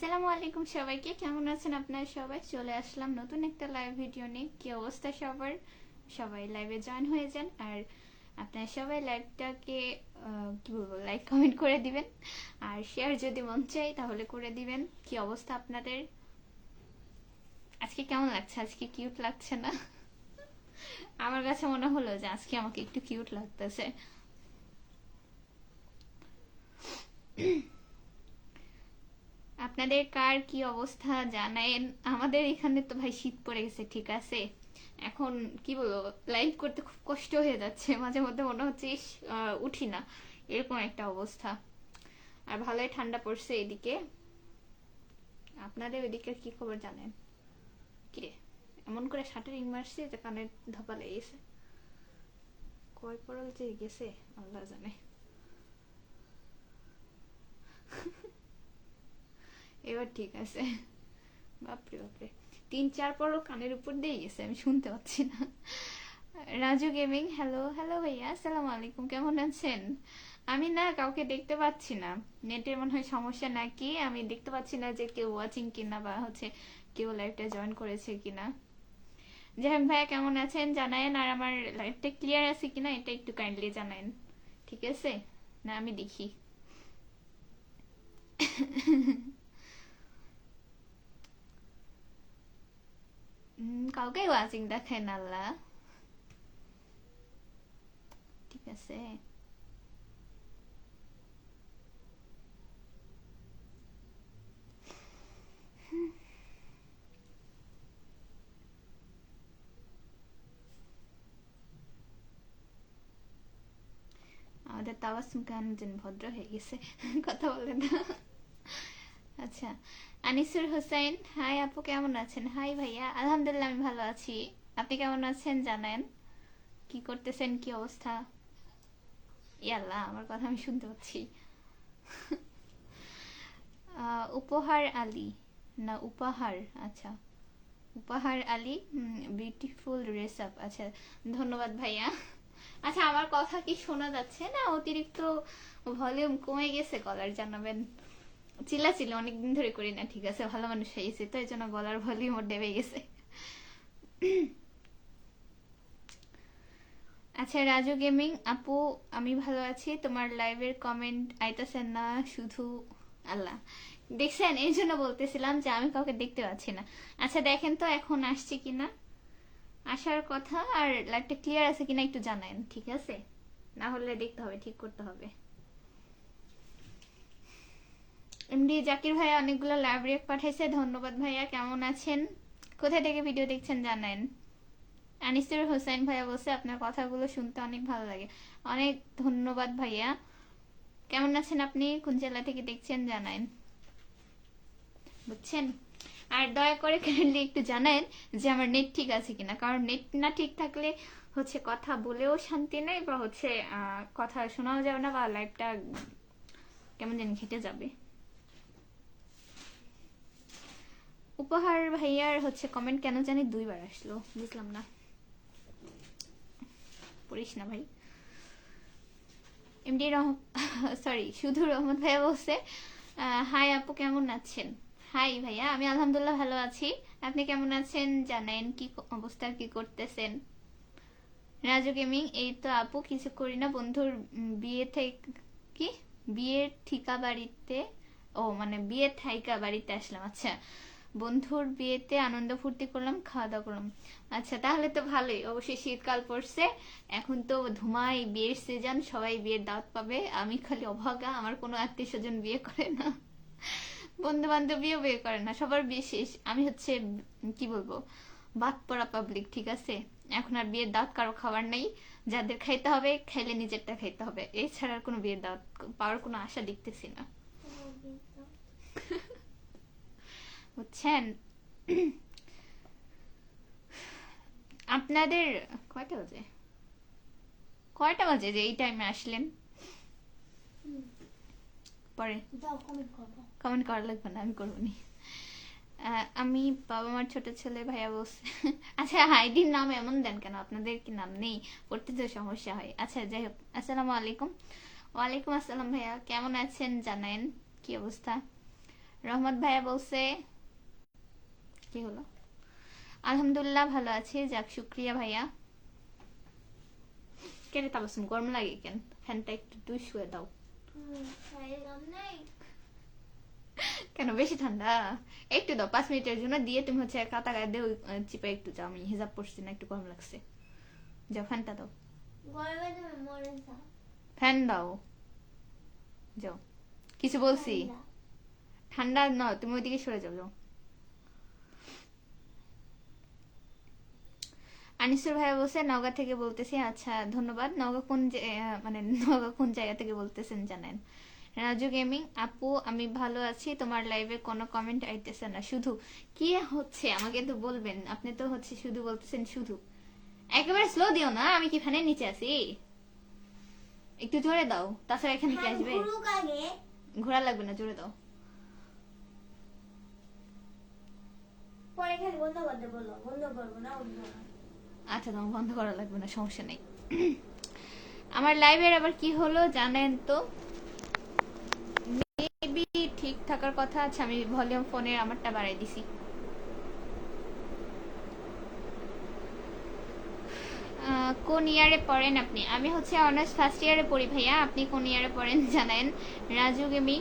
আসসালামু আলাইকুম সবাইকে, কেমন আছেন আপনারা সবাই? চলে আসলাম নতুন একটা লাইভ ভিডিও নিয়ে। কি অবস্থা সবার? সবাই লাইভে জয়েন হয়ে যান। আর আপনারা সবাই লাইভটাকে কি বলবো, লাইক কমেন্ট করে দিবেন, আর শেয়ার যদি মন চাই তাহলে করে দিবেন। কি অবস্থা আপনাদের? আজকে কেমন লাগছে? আজকে কিউট লাগছে না? আমার কাছে মনে হলো যে আজকে আমাকে একটু কিউট লাগতেছে। আপনাদের কার কি অবস্থা জানায়েন। আমাদের এখানে তো ভাই শীত পড়ে গেছে, ঠিক আছে। এখন কি বলবো, লাইভ করতে খুব কষ্ট হয়ে যাচ্ছে, মাঝে মধ্যে মনে হচ্ছে উঠি না, এরকম একটা অবস্থা। আর ভালোই ঠান্ডা পড়ছে এদিকে। আপনাদের ওইদিকে কি খবর জানেন? কিরে, এমন করে শাটারিং মারছে যে কানে ধপা লেগে গেছে। কয় পড়ল যে গেছে আল্লাহ জানে। এবার ঠিক আছে। বাপরে বাপরে, 3-4 পরও কানের উপর দিয়ে গেছে, আমি শুনতে পাচ্ছি না। রাজু গেমিং, হ্যালো হ্যালো ভাইয়া, আসসালামু আলাইকুম, কেমন আছেন? আমি না কাউকে দেখতে পাচ্ছি না, নেটের মনে হয় সমস্যা নাকি, আমি দেখতে পাচ্ছি না যে কেউ ওয়াচিং কিনা বা হচ্ছে কেউ লাইভটা জয়েন করেছে কিনা। যাই হোক ভাইয়া, কেমন আছেন জানায়েন, আর আমার লাইভটা ক্লিয়ার আছে কিনা এটা একটু কাইন্ডলি জানায়েন, ঠিক আছে? না আমি দেখি। কাউকে ওয়াচিং দেখেন আল্লাহ, ঠিক আছে। আমাদের তাবাসসুম কেন যেন ভদ্র হয়ে গেছে, কথা বলে না। আচ্ছা, আনিসুর হোসেন, হাই আপু, কেমন আছেন? হাই ভাইয়া, আলহামদুলিল্লাহ আমি ভালো আছি। আপনি কেমন আছেন জানেন? কি করতেছেন, কি অবস্থা? ইয়াল্লাহ, আমার কথা আমি শুনতে পাচ্ছি। উপহার আলী, না উপহার, আচ্ছা উপহার আলী, বিউটিফুল ড্রেস আপ, আচ্ছা ধন্যবাদ ভাইয়া। আচ্ছা, আমার কথা কি শোনা যাচ্ছে না? অতিরিক্ত ভলিউম কমে গেছে গলার, জানাবেন। চিল্লাচিল্লি অনেকদিন ধরে করি না, ঠিক আছে, ভালো মানুষ হয়েছে তো এই জন্য গলার ভলিউম ডেবে গেছে। আচ্ছা রাজু গেমিং আপু, আমি ভালো আছি, তোমার লাইভের কমেন্ট আইতাছেন না শুধু। আল্লাহ, দেখছেন, এই জন্য বলতেছিলাম যে আমি কাউকে দেখতে পাচ্ছি না। আচ্ছা দেখেন তো এখন আসছে কিনা, আসার কথা, আর লাইভটা ক্লিয়ার আছে কিনা একটু জানান, ঠিক আছে? না হলে দেখতে হবে, ঠিক করতে হবে। এমডি জাকির ভাইয়া অনেকগুলো লাইভ রিয়েক্ট পাঠাইছে, ধন্যবাদ ভাইয়া, কেমন আছেন? কোথায় থেকে ভিডিও দেখছেন জানান। আনিসুর হোসেন ভাইয়া বলছে আপনার কথাগুলো শুনতে অনেক ভালো লাগে, অনেক ধন্যবাদ ভাইয়া। কেমন আছেন আপনি? কোন জেলা থেকে দেখছেন জানান, বুঝছেন? আর দয়া করে কাইন্ডলি একটু জানান যে আমার নেট ঠিক আছে কিনা, কারণ নেট না ঠিক থাকলে হচ্ছে কথা বলেও শান্তি নেই, বা হচ্ছে কথা শোনাও যাবে না, বা লাইভটা কেমন যেন ঘেটে যাবে। উপহার ভাইয়ার হচ্ছে কমেন্ট কেন জানি 2বার আসলো, বুঝলাম না, পড়িস না ভাই। এমডি সরি, শুধু রহমত ভাইয়া বলছে হাই আপু, কেমন আছেন? হাই ভাইয়া, আমি আলহামদুলিল্লাহ ভালো আছি, আপনি কেমন আছেন জানেন? কি অবস্থা, কি করতেছেন? রাজু গেমিং, এই তো আপু কিছু করি না, বন্ধুর বিয়ে থেকে, কি বিয়ের ঠিকা বাড়িতে, ও মানে বিয়ের থাইকা বাড়িতে আসলাম, আচ্ছা বন্ধুর বিয়েতে আনন্দ ফুর্তি করলাম, খাওয়া দাওয়া করলাম। আচ্ছা তাহলে তো ভালোই, অবশ্যই শীতকাল পড়ছে, এখন তো ধুমাই বিয়ের সিজন, সবাই বিয়ের দাওয়াত পাবে, আমি খালি অভাগা, আমার কোনো আত্মীয় স্বজন বিয়ে করে না, বন্ধু বান্ধবীও বিয়ে করে না, সবার বিয়ে শেষ, আমি হচ্ছে কি বলবো, বাদ পড়া পাবলিক, ঠিক আছে। এখন আর বিয়ের দাওয়াত কারো খাবার নাই, যাদের খাইতে হবে খাইলে নিজেরটা খাইতে হবে, এছাড়া আর কোনো বিয়ের দাওয়াত পাওয়ার কোনো আশা দেখতেছি না, বুঝছেন? আপনাদের কয়টা বাজে, কয়টা বাজে যে এই টাইমে আসলেন? পরে কমেন্ট করা লাগবে না, আমি করবো নি। আমি বাবা মার ছোট ছেলে ভাইয়া বলছে। আচ্ছা আইডির নাম এমন দেন কেন, আপনাদের কি নাম নেই? পড়তে তো সমস্যা হয়। আচ্ছা যাই হোক, আসসালামু আলাইকুম। ওয়ালাইকুম আসসালাম ভাইয়া, কেমন আছেন জানায়েন, কি অবস্থা? রহমত ভাইয়া বলছে কি হলো, আলহামদুলিল্লাহ ভালো আছি, যাক শুক্রিয়া ভাইয়া। কেন তাবাসুম গরম লাগে কেন? ফ্যানটা একটু তুই শুয়ে দাও। কেন বেশি ঠান্ডা? একটু দাও, 5 মিনিটের জন্য দিয়ে তুমি হচ্ছে কাতা গায়ে দিয়ে চিপা একটু যাও। আমি হিজাব পড়ছি না, একটু গরম লাগছে। যাও ফ্যানটা দাও, ফ্যান দাও, যাও। কিছু বলছি? ঠান্ডা না, তুমি ওইদিকে সরে যাও, যাও। আনিসুর ভাইয়া বলছে নওগাঁ থেকে বলতেছি। আচ্ছা ধন্যবাদ। নওগাঁ কোন মানে নওগাঁ কোন জায়গা থেকে বলতেছেন জানেন? রাজু গেমিং আপু আমি ভালো আছি, তোমার লাইভে কোনো কমেন্ট আইতেছে না। শুধু কি হচ্ছে আমাকে তো বলবেন, আপনি তো হচ্ছে শুধু বলতেছেন শুধু। একেবারে স্লো দিও না, আমি কি ফ্যানের নিচে আছি? একটু জোরে দাও, তাছাড়া এখানে কি আসবে? ঘোরা লাগবে না, জোরে দাও। পরে খালি বন্ধ করতে বলো, বন্ধ করবো না। আচ্ছা তোমার বন্ধ করা লাগবে না, সমস্যা নেই। আমার লাইভের আবার কি হলো জানেন তো? মেবি ঠিক থাকার কথা আছে, আমি ভলিউম ফোনের আমারটা বাড়াই দিছি। কোন ইয়ারে পড়েন আপনি? আমি হচ্ছে অনার্স ফার্স্ট ইয়ারে পড়ি ভাইয়া। আপনি কোন ইয়ারে পড়েন জানেন? রাজু গেমিং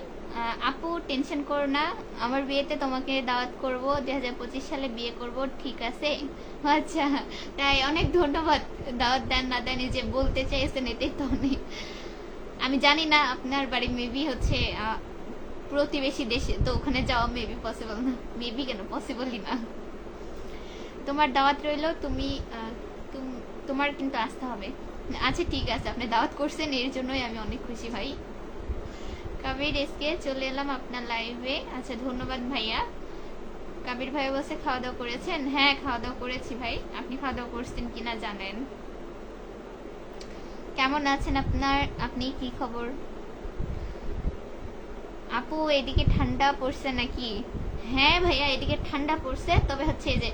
আপু টেনশন করো না, আমার বিয়েতে তোমাকে দাওয়াত করব, 2025 সালে বিয়ে করব, ঠিক আছে? আচ্ছা তাই, অনেক ধন্যবাদ। দাওয়াত দেন না দেন যে বলতে চাইছেন এটাই তো অনেক। আমি জানি না আপনার বাড়ি মেবি হচ্ছে প্রতিবেশী দেশে, তো ওখানে যাওয়া মেবি পসিবল না। মেবি কেন, পসিবলই না। তোমার দাওয়াত রইলো, তুমি তোমার কিন্তু আসতে হবে। আচ্ছা ঠিক আছে, আপনি দাওয়াত করছেন এর জন্যই আমি অনেক খুশি ভাই। কাবির এসকে চলে এলাম আপনার লাইভে। আচ্ছা ধন্যবাদ ভাইয়া। কাবির ভাই বসে খাওয়া দাওয়া করেছেন? হ্যাঁ খাওয়া দাওয়া করেছি ভাই, আপনি খাওয়া দাওয়া করছেন কিনা জানেন? কেমন আছেন আপনার, আপনি কি খবর? আপু এদিকে ঠান্ডা পড়ছে নাকি? হ্যাঁ ভাইয়া এদিকে ঠান্ডা পড়ছে, তবে হচ্ছে যে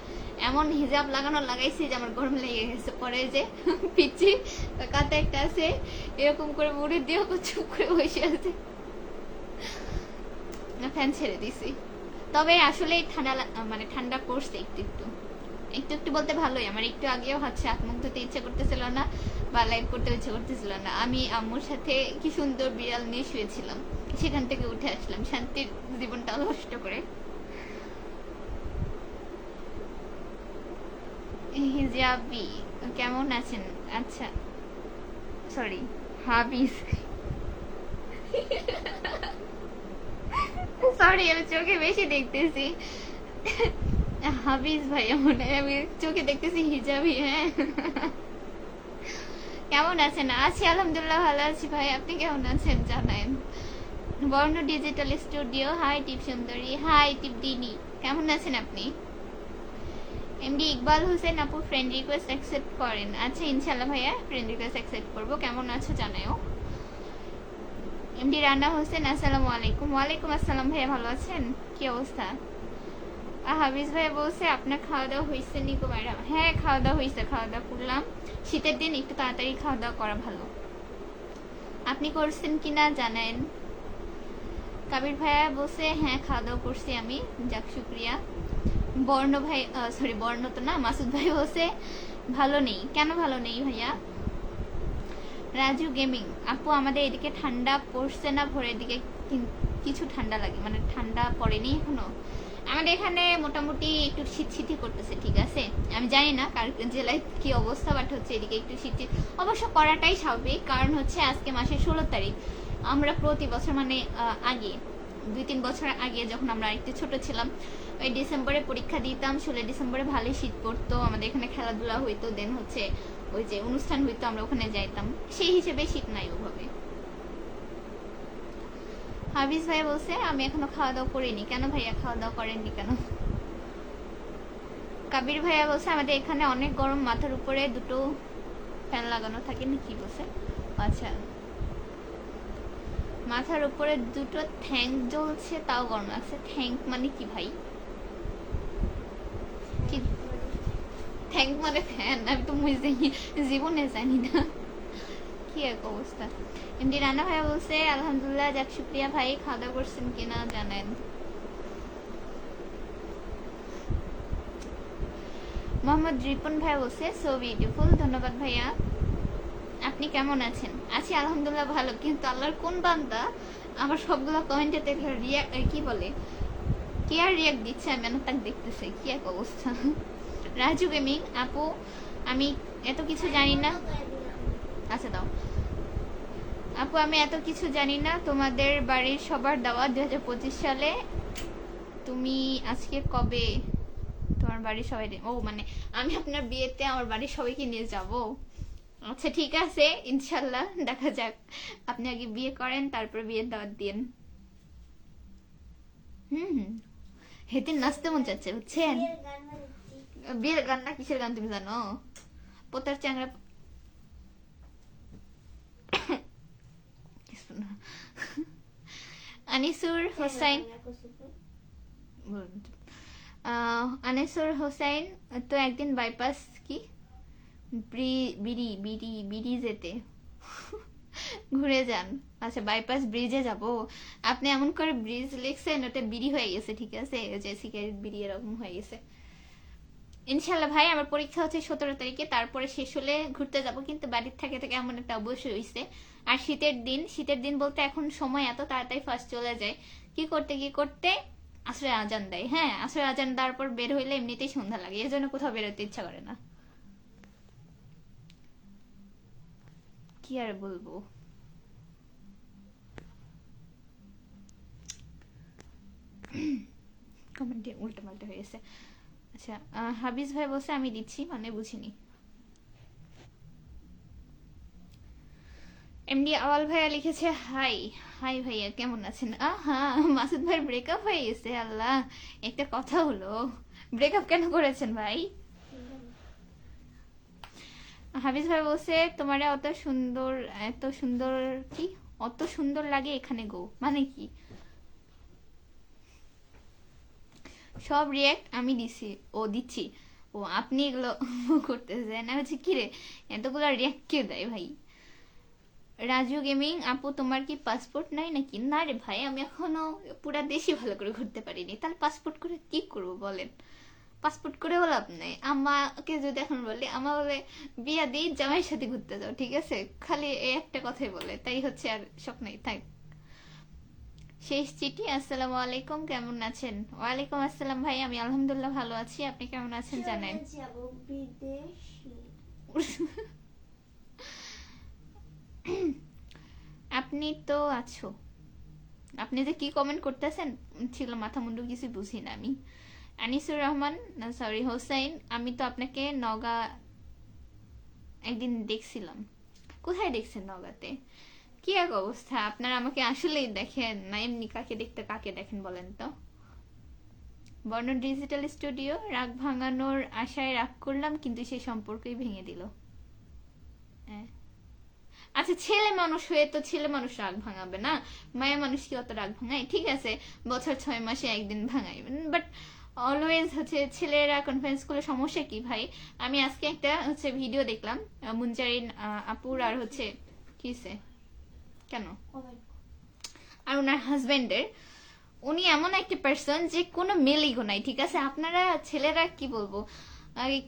এমন হিজাব লাগানো লাগাইছি যে আমার গরম লেগে গেছে। পরে যে পিচ্ছি কাতে একটা আছে, এরকম করে মুড়ি দিয়ে চুপ করে বসে আছে, ফ্যান ছেড়ে দিছি। তবে আসলে ঠান্ডা মানে ঠান্ডা পড়ছে একটু একটু একটু একটু বলতে ভালোই। আমার একটু আগেও হচ্ছে হাত মুখ ধুতে ইচ্ছে করতেছিল না, বা লাইভ করতে ইচ্ছে করতেছিল না। আমি আম্মুর সাথে কি সুন্দর বিড়াল নিয়ে শুয়েছিলাম, সেখান থেকে উঠে আসলাম শান্তির জীবনটা নষ্ট করে। হিজাবি কেমন আছেন? আচ্ছা সরি হাবিজ, সরি আমি চোখে বেশি দেখতেছি। হাবিজ ভাইয়া মনে হয়, আমি চোখে দেখতেছি হিজাবি। হ্যাঁ কেমন আছেন? আছি আলহামদুলিল্লাহ ভালো আছি ভাই, আপনি কেমন আছেন জানান? বর্ণ ডিজিটাল স্টুডিও, হাই টিপ সুন্দরী, হাই টিপ দিনি, কেমন আছেন আপনি? এমডি ইকবাল হোসেন আপু ফ্রেন্ড রিকোয়েস্ট অ্যাকসেপ্ট করেন? আচ্ছা ইনশাআল্লাহ ভাইয়া ফ্রেন্ড রিকোয়েস্ট অ্যাকসেপ্ট করব। কেমন আছো জানাও। এমডি রানা হোসেন আসসালামু আলাইকুম। ওয়ালাইকুম আসসালাম ভাইয়া, ভালো আছেন? কি অবস্থা? হাবিজ ভাইয়া বলছে আপনার খাওয়া দাওয়া হয়েছে নিকো ম্যাডাম? হ্যাঁ খাওয়া দাওয়া হয়েছে, খাওয়া দাওয়া করলাম। শীতের দিন একটু তাড়াতাড়ি খাওয়া দাওয়া করা ভালো। আপনি করছেন কিনা জানেন? কাবির ভাইয়া বলছে হ্যাঁ খাওয়া দাওয়া করছি আমি, যাক শুক্রিয়া। বর্ণ ভাই সরি বর্ণ তো না, মাসুদ ভাই বলছে ভালো নেই। কেন ভালো নেই ভাইয়া? রাজু গেমিং আপু আমাদের এদিকে ঠান্ডা পড়ছে না, ভোরের দিকে কিছু ঠান্ডা লাগে, মানে ঠান্ডা পড়েনি এখনো। আমাদের এখানে মোটামুটি একটু শীত শীতই করতেছে, ঠিক আছে? আমি জানি না কার জেলায় কি অবস্থা, বাট হচ্ছে এদিকে একটু শীত অবশ্য করাটাই স্বাভাবিক, কারণ হচ্ছে আজকে মাসের 16 তারিখ। আমরা প্রতি বছর মানে আগে 2-3 বছর আগে যখন আমরা একটু ছোট ছিলাম, ওই ডিসেম্বরে পরীক্ষা দিতাম, 16 ডিসেম্বরে ভালোই শীত পড়তো, আমাদের এখানে খেলাধুলা হইতো, দেন হচ্ছে ওই যে অনুষ্ঠান হইতো আমরা ওখানে যাইতাম, সেই হিসেবে শীত নাই ওভাবে। হাবিজ ভাই বলছে আমি এখনো খাওয়া দাওয়া করিনি। কেন ভাইয়া খাওয়া দাওয়া করেননি কেন? কাবির ভাইয়া বলছে আমাদের এখানে অনেক গরম, মাথার উপরে 2টো ফ্যান লাগানো থাকে না, কি বলছে? আচ্ছা মাথার উপরে 2টো থ্যাঙ্ক জ্বলছে তাও গরম লাগছে। থ্যাঙ্ক মানে কি ভাই? কি থ্যাঙ্ক মানে ফ্যান? আমি তো জীবনে জানি না কি এক অবস্থা। এমডি রানা ভাইয়া বলছে আলহামদুলিল্লাহ, যাক শুক্রিয়া ভাই। খাওয়া দাওয়া করছেন কিনা জানেন? মোহাম্মদ রিপন ভাই বলছে সো বিউটিফুল, ধন্যবাদ ভাইয়া। আপনি কেমন আছেন? আছি আলহামদুলিল্লাহ ভালো, কিন্তু আল্লাহর কোন বান্দা আমার সবগুলো কমেন্টে দেখলে কি বলে কে আর রিয়াক্ট দিচ্ছে, আমি না তাকে দেখতেছি কি এক অবস্থা। রাজু গেমিং আপু, আমি এত কিছু জানি না। আচ্ছা দাও আপু, আমি এত কিছু জানি না, তোমাদের বাড়ির সবার দাওয়াত 2025 সালে। তুমি আজকে কবে তোমার বাড়ির সবাই, ও মানে আমি আপনার বিয়েতে আমার বাড়ির সবাইকে নিয়ে যাব। আচ্ছা ঠিক আছে, ইনশাল্লাহ দেখা যাক। আপনি আগে বিয়ে করেন, তারপর বিয়ের দাওয়াত দিন। হুম, হেতে নাচতে মন চাচ্ছে বুঝছেন। বিয়ের গান না কিসের গান তুমি জানো? পোতার চ্যাংড়া কিছু না। আনিসুর হোসাইন, আনিসুর হোসাইন তো একদিন বাইপাস কি বিড়ি বিড়ি বিড়ি যেতে ঘুরে যান। আচ্ছা বাইপাস ব্রিজে যাব। আপনি এমন করে ব্রিজ লিখছেন, ওটা বিড়ি হয়ে গেছে, ঠিক আছে, যে সিগারেট বিড়ি এরকম হয়ে গেছে। ইনশাল্লাহ ভাই, আমার পরীক্ষা হচ্ছে 17 তারিখে, তারপরে শেষ হলে ঘুরতে যাব, কিন্তু বাড়ির থেকে থেকে এমন একটা অবশ্যই হয়েছে। আর শীতের দিন বলতে এখন সময় এত তাড়াতাড়ি ফার্স্ট চলে যায়, কি করতে আসরে আজান দেয়। হ্যাঁ, আসরে আজান দেওয়ার পর বের হইলে এমনিতেই সন্ধ্যা লাগে, এর জন্য কোথাও বেরোতে ইচ্ছা করে না। কি আর বলবো। কমেন্টে উল্টো পাল্টা হয়ে গেছে। আচ্ছা হাবিজ ভাই বলছে আমি দিচ্ছি, মানে বুঝিনি। এমডি আওয়াল ভাইয়া লিখেছে হাই। হাই ভাইয়া কেমন আছেন? আহা, মাসুদ ভাইয়ের ব্রেকআপ হয়ে গেছে, আল্লাহ। একটা কথা হলো, ব্রেকআপ কেন করেছেন ভাই? হাবিজ ভাই বলছে তোমারে এত সুন্দর কি অত সুন্দর লাগে এখানে গো, মানে কি? সব রিয়াক্ট আমি দিচ্ছি। ও আপনি এগুলো করতেছেন, আমি হচ্ছে কিরে এতগুলো রিয়াক্ট কে দেয় ভাই? রাজু গেমিং আপু, তোমার কি পাসপোর্ট নাই নাকি? না রে ভাই, আমি এখনো পুরা দেশই ভালো করে ঘুরতে পারিনি, তাহলে পাসপোর্ট করে কি করব বলেন? পাসপোর্ট করেও লাভ নেই। আমাকে যদি এখন বলে, আমা বলে বিয়া দিই জামাইয়ের সাথে ঘুরতে যাও, ঠিক আছে, খালি এই একটা কথাই বলে, তাই হচ্ছে, আর শখ নেই। থাক। শেষ চিঠি, আসসালামু আলাইকুম, কেমন আছেন? ওয়ালাইকুম আসসালাম ভাই, আমি আলহামদুলিল্লাহ ভালো আছি, আপনি কেমন আছেন জানেন? যাব বিদেশে। আপনি তো আছো, আপনি যে কি কমেন্ট করতেছেন ছিল মাথা মুন্ডু কিছু বুঝি না আমি। আনিসুর রহমান, সরি হোসাইন, আমি তো আপনাকে নগা একদিন দেখছিলাম। কোথায় দেখছেন? নগাতে? কি এক অবস্থা আপনার, আমাকে আসলেই দেখেন না এমনি, কাকে দেখেন বলেন তো? বর্ণ ডিজিটাল স্টুডিও, রাগ ভাঙানোর আশায় রাগ করলাম, কিন্তু সেই সম্পর্কই ভেঙে দিল। হ্যাঁ। আচ্ছা ছেলে মানুষ হয়ে তো ছেলে মানুষ রাগ ভাঙাবে না, মায়া মানুষ কি অত রাগ ভাঙায়? ঠিক আছে, বছর 6 মাসে একদিন ভাঙাইবেন, বাট অলওয়েজ হচ্ছে ছেলেরা কনফারেন্স করলে সমস্যা কি ভাই? আমি আজকে একটা হচ্ছে ভিডিও দেখলাম, মুনজারিন আপুর আর হচ্ছে কিসে কেন আর ওনার হাজবেন্ডের, উনি এমন একটা পার্সন যে কোনো মেলেই নাই, ঠিক আছে। আপনারা ছেলেরা কি বলবো,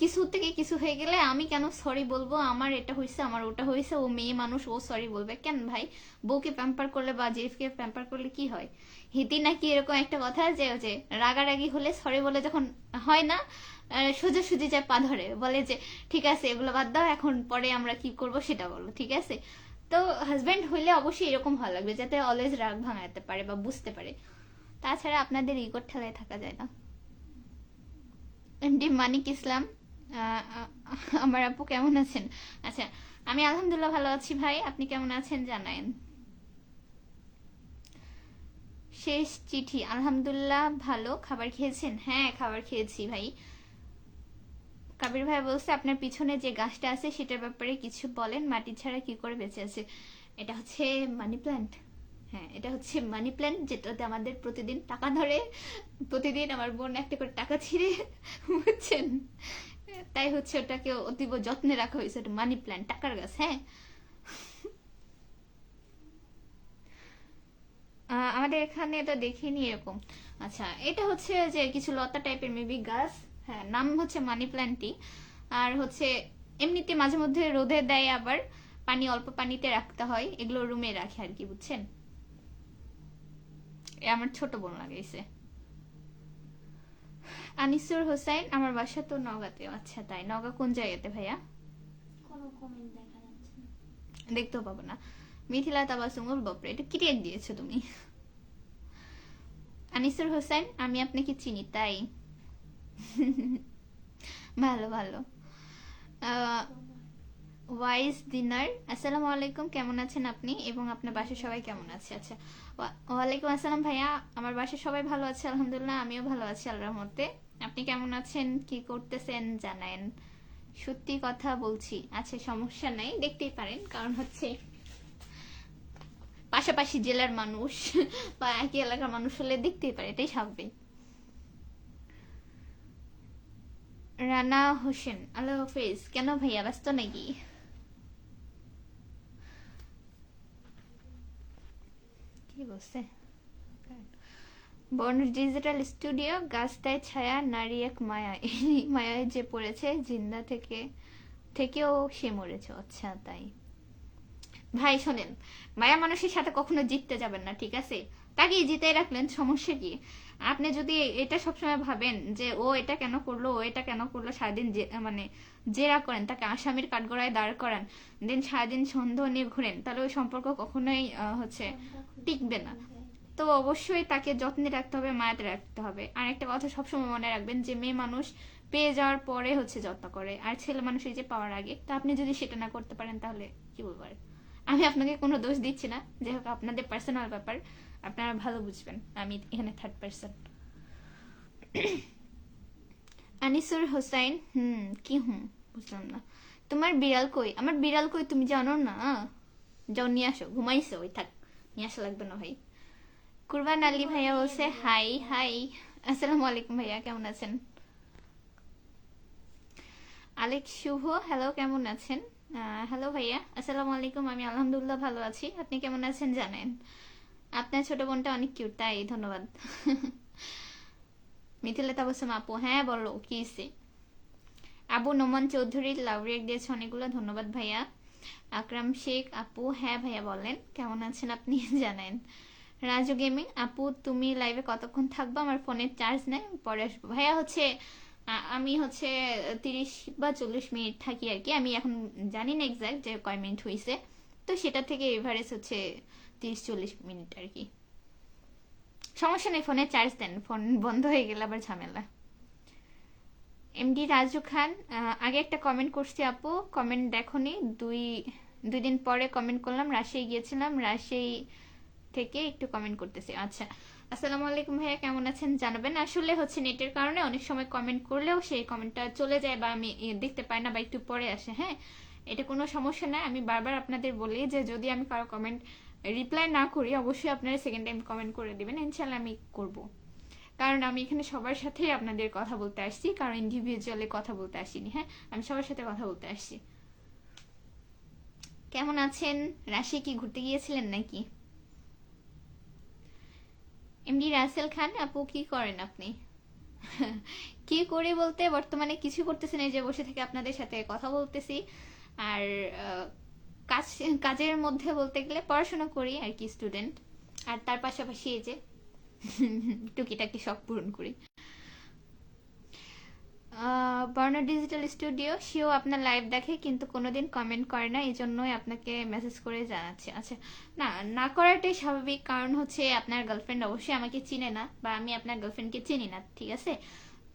কিছু থেকে কিছু হয়ে গেলে আমি কেন সরি বলবো, আমার এটা হয়েছে আমার ওটা হয়েছে, ও মেয়ে মানুষ ও সরি বলবে কেন ভাই? বউকে প্যাম্পার করলে বা জেরিফকে প্যাম্পার করলে কি হয়? হিতি নাকি এরকম একটা কথা যে রাগারাগি হলে সরি বলে যখন হয় না, সোজাসুজি যায় পা ধরে বলে যে ঠিক আছে এগুলো বাদ দাও, এখন পরে আমরা কি করব সেটা বলো, ঠিক আছে। তো হাজবেন্ড হইলে অবশ্যই এরকম ভালো লাগবে, যাতে অলওয়েজ রাগ ভাঙাতে পারে বা বুঝতে পারে। তাছাড়া আপনাদের ইগোর ঠেলায় থাকা যায় না। এমডি মানিক ইসলাম, আমার আপু কেমন আছেন? আচ্ছা আমি আলহামদুলিল্লাহ ভালো আছি ভাই, আপনি কেমন আছেন জানায়েন। শেষ চিঠি, আলহামদুলিল্লাহ ভালো, খাবার খেয়েছেন? হ্যাঁ খাবার খেয়েছি ভাই। কাবির ভাই বলছে আপনার পিছনে যে গাছটা আছে সেটার ব্যাপারে কিছু বলেন, মাটি ছাড়া কি করে বেঁচে আছে? এটা হচ্ছে মানি প্ল্যান্ট। হ্যাঁ এটা হচ্ছে মানি প্ল্যান্ট, যেটাতে আমাদের প্রতিদিন টাকা ধরে, প্রতিদিন আমার বোন একটা করে টাকা ছিঁড়ে, বুঝছেন, তাই হচ্ছে ওটাকে অতীব যত্নে রাখা হয়েছে, ওটা মানি প্ল্যান্ট, টাকার গাছ। হ্যাঁ আমাদের এখানে এটা দেখিনি এরকম। আচ্ছা এটা হচ্ছে যে কিছু লতা টাইপের মেবি গাছ। হ্যাঁ, নাম হচ্ছে মানি প্ল্যান্টই। আর হচ্ছে এমনিতে মাঝে মধ্যে রোদে দেয়, আবার পানি অল্প পানিতে রাখতে হয়, এগুলো রুমে রাখে আর কি, বুঝছেন। এ আমার ছোট বোন লাগাইছে। আনিসুর হোসেন, আমার বাসা তো নওগাঁতে। আচ্ছা তাই, নওগাঁ কোন জায়গাতে ভাইয়া? কোনো কমেন্ট দেখা যাচ্ছে না। দেখতেও পাবো না। মিথিলা তাবাসুমুল, বাপরে, এটা কি ট্যাগ দিয়েছো তুমি? আনিসুর হোসেন, আমি আপনাকে চিনি তাই। ভালো ভালো। ওয়াইস ডিনার, আসসালামু আলাইকুম, কেমন আছেন আপনি এবং আপনার বাসার সবাই কেমন আছে? আচ্ছা, ওয়ালাইকুম আসসালাম ভাইয়া, আমার বাসার সবাই ভালো আছে আলহামদুলিল্লাহ, আমিও ভালো আছি আল্লাহর রহমতে। আপনি কেমন আছেন, কি করতেছেন জানায়েন। সত্যি কথা বলছি। আচ্ছা, সমস্যা নাই, দেখতেই পারেন, কারণ হচ্ছে পাশাপাশি জেলার মানুষ বা একই এলাকার মানুষ হলে দেখতেই পারে, এটাই স্বাভাবিক। রানা হোসেন, আল্লাহ হাফেজ। কেন ভাইয়া, ব্যস্ত নাকি? কি বলছে? বর্ণ ডিজিটাল স্টুডিও, গাছটায় ছায়া, নারী এক মায়া, এই মায়ায় যে পড়েছে, জিন্দা থেকেও সে মরেছে। আচ্ছা তাই। ভাই শোনেন, মায়া মানুষের সাথে কখনো জিততে যাবেন না, ঠিক আছে? তাকেই জিতে রাখলেন, সমস্যা কি? আপনি যদি এটা সবসময় ভাবেন যে ও এটা কেন করলো, ও এটা কেন করলো, সারাদিন মানে জেরা করেন, তাকে আসামির কাঠগড়ায় দাঁড় করান, দেন সারাদিন সন্দেহ নিয়ে ঘুরেন, তাহলে ওই সম্পর্ক কখনোই হচ্ছে টিকবে না। তো অবশ্যই তাকে যত্নে রাখতে হবে, মায়াতে রাখতে হবে। আর একটা কথা সবসময় মনে রাখবেন যে মেয়ে মানুষ পেয়ে যাওয়ার পরে হচ্ছে যত্ন করে, আর ছেলে মানুষ এই যে পাওয়ার আগে। তো আপনি যদি সেটা না করতে পারেন তাহলে কি বলবো আর। আমি আপনাকে কোনো দোষ দিচ্ছি না, যাই হোক আপনাদের পার্সোনাল ব্যাপার, আপনারা ভালো বুঝবেন, আমি এখানে থার্ড পার্সন। আনিসুর হোসাইন, কি বুঝলাম না। তোমার বিড়াল কই? আমার বিড়াল কই তুমি জানো না? যাও নিয়ে আসো, ঘুমাইছো, ওই থাক, নিয়ে আসা লাগবে না ভাই। কুরবান আলী ভাইয়া বলছে হাই হাই। আসসালামু আলাইকুম ভাইয়া, কেমন আছেন? আলেক শুভ, হ্যালো, কেমন আছেন? হ্যালো ভাইয়া, আসসালামু আলাইকুম, আমি আলহামদুলিল্লাহ ভালো আছি, আপনি কেমন আছেন জানেন। আপনার ছোট বোনটা অনেক কিউট, তাই ধন্যবাদ। মিথিলা তাবাসসুম আপু, হ্যাঁ বলো কি হইছে? আবু নোমান চৌধুরী লাভ রেক দিয়েছে অনেকগুলো, ধন্যবাদ ভাইয়া। আকরাম শেখ আপু, হ্যাঁ ভাইয়া বলেন, কেমন আছেন আপনি জানেন। রাজু গেমিং আপু, তুমি লাইভে কতক্ষণ থাকবে? আমার ফোনের চার্জ নেই, পরে আসবো ভাইয়া। হচ্ছে আমি হচ্ছে 30 বা 40 মিনিট থাকি আর কি, আমি এখন জানি না এক্সাক্ট যে কয় মিনিট হয়েছে, তো সেটা থেকে এভারেজ হচ্ছে 30-40 মিনিট আর কি। সমস্যা নেই, ফোনে চার্জ দেন, ফোন বন্ধ হয়ে গেলে আবার ঝামেলা। এমডি রাজু খান, আগে একটা কমেন্ট করছি আপু, কমেন্ট দেখোনি, দুই দিন পরে কমেন্ট করলাম, রাজশাহী গিয়েছিলাম, রাজশাহী থেকে একটু কমেন্ট করতেছি। আচ্ছা, আসসালামু আলাইকুম ভাইয়া, কেমন আছেন জানাবেন। আসলে হচ্ছে নেটের কারণে অনেক সময় কমেন্ট করলেও সেই কমেন্টটা চলে যায় বা আমি দেখতে পাই না বা একটু পরে আসে। হ্যাঁ, এটা কোনো সমস্যা না, আমি বারবার আপনাদের বলি যে যদি আমি কারো কমেন্ট রিপ্লাই না করি অবশ্যই আপনারা সেকেন্ড টাইম কমেন্ট করে দিবেন, ইনশাল্লাহ আমি করব। কারণ আমি এখানে সবার সাথেই আপনাদের কথা বলতে আসছি, কারণ ইন্ডিভিজুয়ালি কথা বলতে আসিনি। হ্যাঁ, আমি সবার সাথে কথা বলতে আসছি। কেমন আছেন? রাশি কি ঘুরতে গিয়েছিলেন নাকি? এমডি রাসেল খান আপু, কি করেন আপনি? কি করি বলতে বর্তমানে কিছু করতেছি না, যে বসে থেকে আপনাদের সাথে কথা বলতেছি। আর কাজ, কাজের মধ্যে বলতে গেলে পড়াশোনা করি আর কি, স্টুডেন্ট। আর তার পাশাপাশি এই যে টুকিটাকি শখ পূরণ করি। বর্ণ ডিজিটাল স্টুডিও, সেও আপনার লাইভ দেখে কিন্তু কোনোদিন কমেন্ট করে না, এই জন্যই আপনাকে মেসেজ করে জানাচ্ছি। আচ্ছা, না না করাটাই স্বাভাবিক, কারণ হচ্ছে আপনার গার্লফ্রেন্ড অবশ্যই আমাকে চিনে না বা আমি আপনার গার্লফ্রেন্ডকে চিনি না, ঠিক আছে?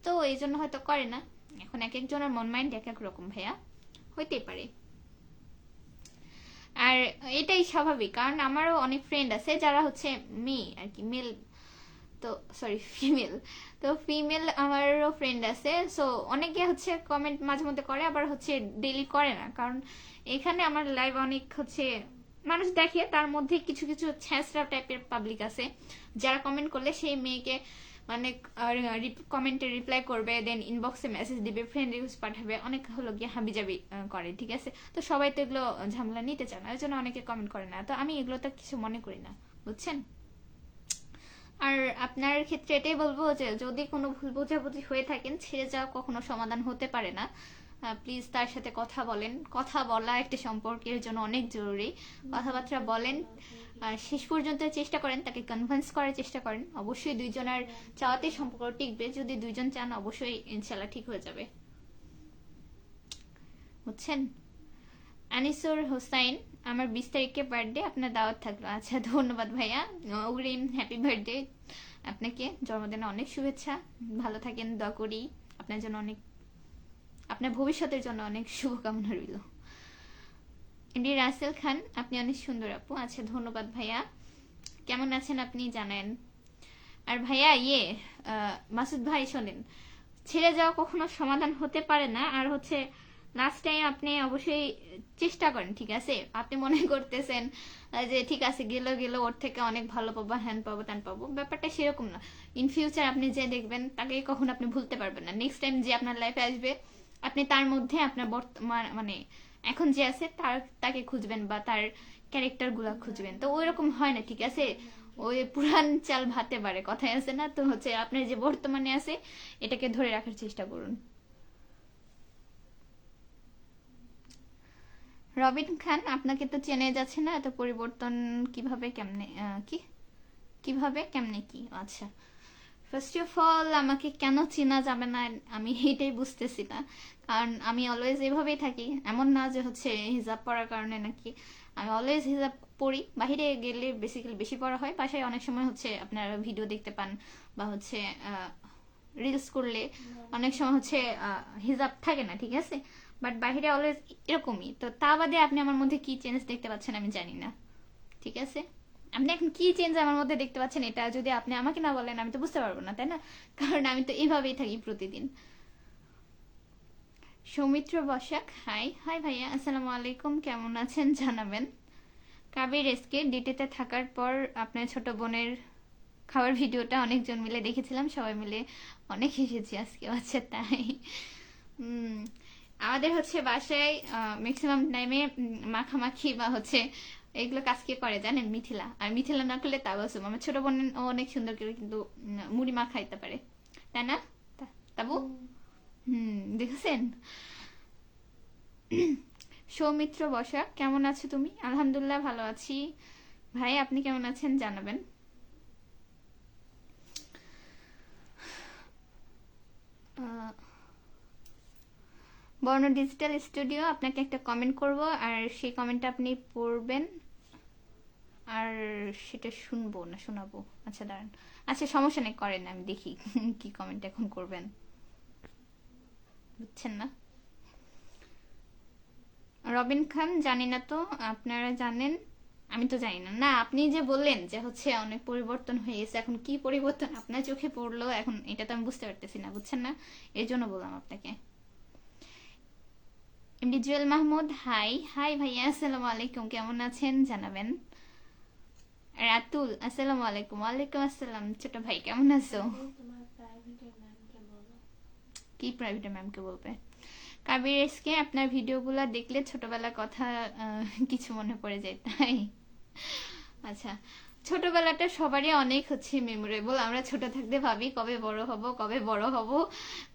তো এই জন্য হয়তো করে না। এখন এক একজনের মন মাইন্ড এক এক রকম ভাইয়া, হইতেই পারে। আর এটাই স্বাভাবিক, কারণ আমারও অনেক ফ্রেন্ড আছে যারা হচ্ছে মেয়ে আর কি, মেল, তো সরি ফিমেল, তো ফিমেল আমারও ফ্রেন্ড আছে। সো অনেকে হচ্ছে কমেন্ট মাঝে মধ্যে করে, আবার হচ্ছে ডেলি করে না, কারণ এখানে আমার লাইভ অনেক হচ্ছে মানুষ দেখে, তার মধ্যে কিছু কিছু ছ্যাঁচড়া টাইপের পাবলিক আছে যারা কমেন্ট করলে সেই মেয়েকে মানে কমেন্টে রিপ্লাই করবে, দেন ইনবক্সে মেসেজ দিবে, ফ্রেন্ড রিকোয়েস্ট পাঠাবে, অনেক হলো গিয়ে হাবিজাবি করে, ঠিক আছে? তো সবাই তো এগুলো ঝামেলা নিতে চায় না, ওই জন্য অনেকে কমেন্ট করে না, তো আমি এগুলো তো কিছু মনে করি না, বুঝছেন? আর আপনার ক্ষেত্রে এটাই বলবো যে যদি কোনো ভুল বোঝাবুঝি হয়ে থাকেন, ছেড়ে যাওয়া কখনো সমাধান হতে পারে না। প্লিজ তার সাথে কথা বলেন। কথা বলা একটা সম্পর্কের জন্য অনেক জরুরি। কথাবার্তা বলেন, আর শেষ পর্যন্ত চেষ্টা করেন, তাকে কনভিন্স করার চেষ্টা করেন। অবশ্যই দুইজনের চাওয়াতে সম্পর্ক টিকবে। যদি দুইজন চান, অবশ্যই ইনশাল্লাহ ঠিক হয়ে যাবে, বুঝছেন? আনিসুর হোসাইন, আমার 20 তারিখে বার্থডে, আপনার দাওয়াত থাকলো। আচ্ছা, ধন্যবাদ ভাইয়া, অগ্রিম হ্যাপি বার্থডে আপনাকে। জন্মদিনে অনেক শুভেচ্ছা। ভালো থাকেন, দোয়া করি আপনার জন্য অনেক, আপনার ভবিষ্যতের জন্য অনেক শুভকামনা রইল। এমডি রাসেল খান, আপনি অনেক সুন্দর আপু। আচ্ছা, ধন্যবাদ ভাইয়া। কেমন আছেন আপনি জানেন। আর ভাইয়া মাসুদ ভাই শোনেন, ছেড়ে যাওয়া কখনো সমাধান হতে পারে না। আর হচ্ছে লাস্ট টাইম আপনি অবশ্যই চেষ্টা করেন, ঠিক আছে? আপনি মনে করতেছেন যে ঠিক আছে, গেল গেল, ওর থেকে অনেক ভালো পাবো, হ্যান পাবো, ত্যান পাবো। ব্যাপারটা সেরকম না। ইন ফিউচার আপনি যে দেখবেন, তাকে কখনো আপনি ভুলতে পারবেন না। নেক্সট টাইম যে আপনার লাইফে আসবে, আপনি তার মধ্যে আপনার বর্তমান মানে এখন যে আছে তাকে খুঁজবেন, বা তার ক্যারেক্টার গুলা খুঁজবেন। তো ওই রকম হয় না, ঠিক আছে? ওই পুরান চাল ভাতে বাড়ে কথায় আছে না? তো হচ্ছে আপনার যে বর্তমানে আছে, এটাকে ধরে রাখার চেষ্টা করুন। রবিন খান, আপনাকে তো চেনে যাচ্ছে না, এত পরিবর্তন কিভাবে কেমনে কিভাবে কেমনে কি? আচ্ছা, ফার্স্ট অফ অল আমাকে কেন চেনা যাবে না, আমি এটাই বুঝতেছি না। কারণ আমি অলওয়েজ এভাবেই থাকি। এমন না যে হচ্ছে হিজাব পরার কারণে নাকি, আমি অলওয়েজ হিজাব পরি। বাহিরে গেলে বেসিক্যালি বেশি পড়া হয়, বাসায় অনেক সময় হচ্ছে আপনারা ভিডিও দেখতে পান, বা হচ্ছে রিলস করলে অনেক সময় হচ্ছে হিজাব থাকে না, ঠিক আছে? বাট বাহিরে অলওয়েজ এরকমই। তো তা বাদে আপনি আমার মধ্যে কি চেঞ্জ দেখতে পাচ্ছেন আমি জানি না, ঠিক আছে? আপনি এখন কি চেঞ্জ আমার মধ্যে দেখতে পাচ্ছেন, এটা যদি আপনি আমাকে না বলেন, আমি তো বুঝতে পারবো না, তাই না? কারণ আমি তো এভাবেই থাকি প্রতিদিন। সৌমিত্র বসাক, হাই হাই ভাইয়া, আসসালামু আলাইকুম, কেমন আছেন জানাবেন। কাবির এসকে, ডিটেতে থাকার পর আপনার ছোট বোনের খাবার ভিডিওটা অনেকজন মিলে দেখেছিলাম, সবাই মিলে অনেক হেসেছি আজকে। আচ্ছা, তাই? হুম, আমাদের হচ্ছে বাসায় ম্যাক্সিমাম টাইমে মাখামাখি বা হচ্ছে এগুলো কাজ কে করে জানেন? মিথিলা। আর মিথিলা না করলে তাবাসুম, আমার ছোট বোন, ও অনেক সুন্দর করে কিন্তু মুড়ি মাখাইতে পারে, তাই না তাবু? দেখেছেন? সৌমিত্র বসা, কেমন আছো তুমি? আলহামদুলিল্লাহ ভালো আছি ভাই, আপনি কেমন আছেন জানাবেন। বর্ণ ডিজিটাল স্টুডিও, আপনাকে একটা কমেন্ট করব, আর সেই কমেন্টটা আপনি পড়বেন, আর সেটা শুনবো না শোনাবো। আচ্ছা, দাঁড়ান। আচ্ছা, সমস্যা নেই, করেন, আমি দেখি কি কমেন্ট এখন করবেন, বুঝছেন না? রবিন খান, জানি না তো, আপনারা জানেন? আমি তো জানি না। না, আপনি যে বললেন যে হচ্ছে অনেক পরিবর্তন হয়ে গেছে, এখন কি পরিবর্তন আপনার চোখে পড়লো এখন, এটা তো আমি বুঝতে পারতেছি না, বুঝছেন না? এর জন্য বললাম আপনাকে। MD Jewel Mahmud, high high ভাইয়া, আসসালামু আলাইকুম, কেমন আছেন জানাবেন। রাতুল, আসসালামু আলাইকুম। ওয়ালাইকুম আসসালাম, ছোট ভাই কেমন আছো? তোমার প্রাইভেটের ম্যামকে বলো। কি প্রাইভেট ম্যামকে বলবে? কাবির এসকে, আপনার ভিডিওগুলো দেখলে ছোটবেলার কথা কিছু মনে পড়ে যায়, তাই? আচ্ছা, ছোটবেলাটা সবারই অনেক হচ্ছে মেমোরেবল। আমরা ছোট থাকতে ভাবি কবে বড় হব, কবে বড় হব।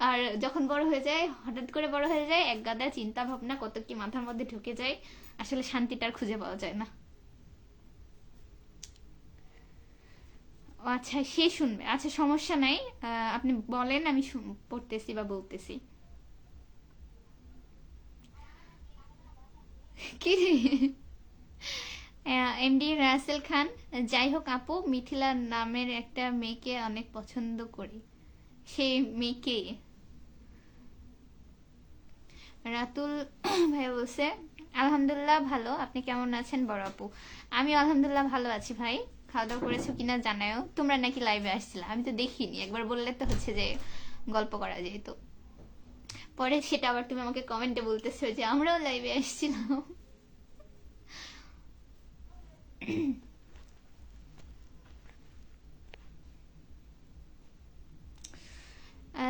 আর যখন বড় হয়ে যায়, হঠাৎ করে বড় হয়ে যায়, এক গাদা চিন্তা ভাবনা কত কি মাথার মধ্যে ঢুকে যায়, আসলে শান্তিটার খুঁজে পাওয়া যায় না। ও আচ্ছা, সে শুনবে। আচ্ছা, সমস্যা নাই, আপনি বলেন, আমি পড়তেছি বা বলতেছি। কি? এমডি রাসেল খান, যাই হোক আপু, মিথিলা নামের একটা মেয়েকে অনেক পছন্দ করি, সেই মেয়েকে। রাতুল ভাই বলছে, আলহামদুলিল্লাহ ভালো, আপনি কেমন আছেন বড় আপু? আমি আলহামদুলিল্লাহ ভালো আছি ভাই। খাওয়া দাওয়া করেছো কিনা জানাও। তোমরা নাকি লাইভে আসছিলে, আমি তো দেখিনি, একবার বললে তো হচ্ছে যে গল্প করা যেত। পরে সেটা আবার তুমি আমাকে কমেন্টে বলতেছো যে আমরাও লাইভে আসছিলাম।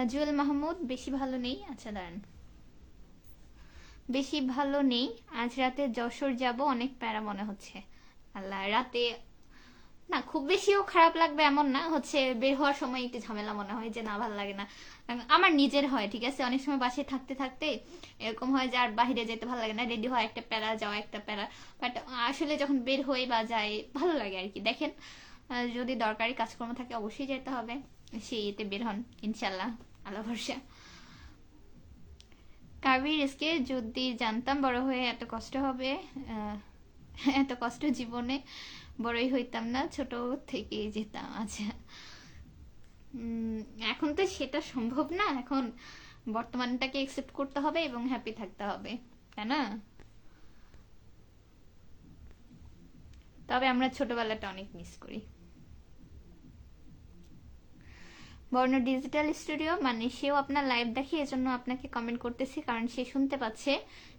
জুয়েল মাহমুদ, বেশি ভালো নেই। আচ্ছা, দাঁড়ান। বেশি ভালো নেই, আজ রাতে যশোর যাব, অনেক প্যারা মনে হচ্ছে। আল্লাহ, রাতে না খুব বেশিও খারাপ লাগবে এমন না, হচ্ছে বের হওয়ার সময় একটু ঝামেলা মনে হয় যে না ভালো লাগে না। আমার নিজের হয়, ঠিক আছে, অনেক সময় বাসায় থাকতে থাকতে এরকম হয় যে আর বাইরে যেতে ভালো লাগে না, রেডি হওয়া একটা প্যারা, যাওয়া একটা প্যারা। বাট আসলে যখন বের হই বা যাই ভালো লাগে আর কি। দেখেন যদি দরকারি কাজকর্ম থাকে অবশ্যই যেতে হবে, সেই ইয়েতে বের হন ইনশাল্লাহ, আল্লাহ ভরসা। কাবির এসকে যদি জানতাম বড় হয়ে এত কষ্ট হবে, এত কষ্ট জীবনে বড়ই হইতাম না, ছোট থেকেই যেতাম। আচ্ছা এখন তো সেটা সম্ভব না, এখন বর্তমানটাকে একসেপ্ট করতে হবে এবং হ্যাপি থাকতে হবে, তাই না? তবে আমরা ছোটবেলাটা অনেক মিস করি। বর্ণ ডিজিটাল স্টুডিও মানে সেও আপনার লাইভ দেখে, এজন্য আপনাকে কমেন্ট করতেছি, কারণ সে শুনতে পাচ্ছে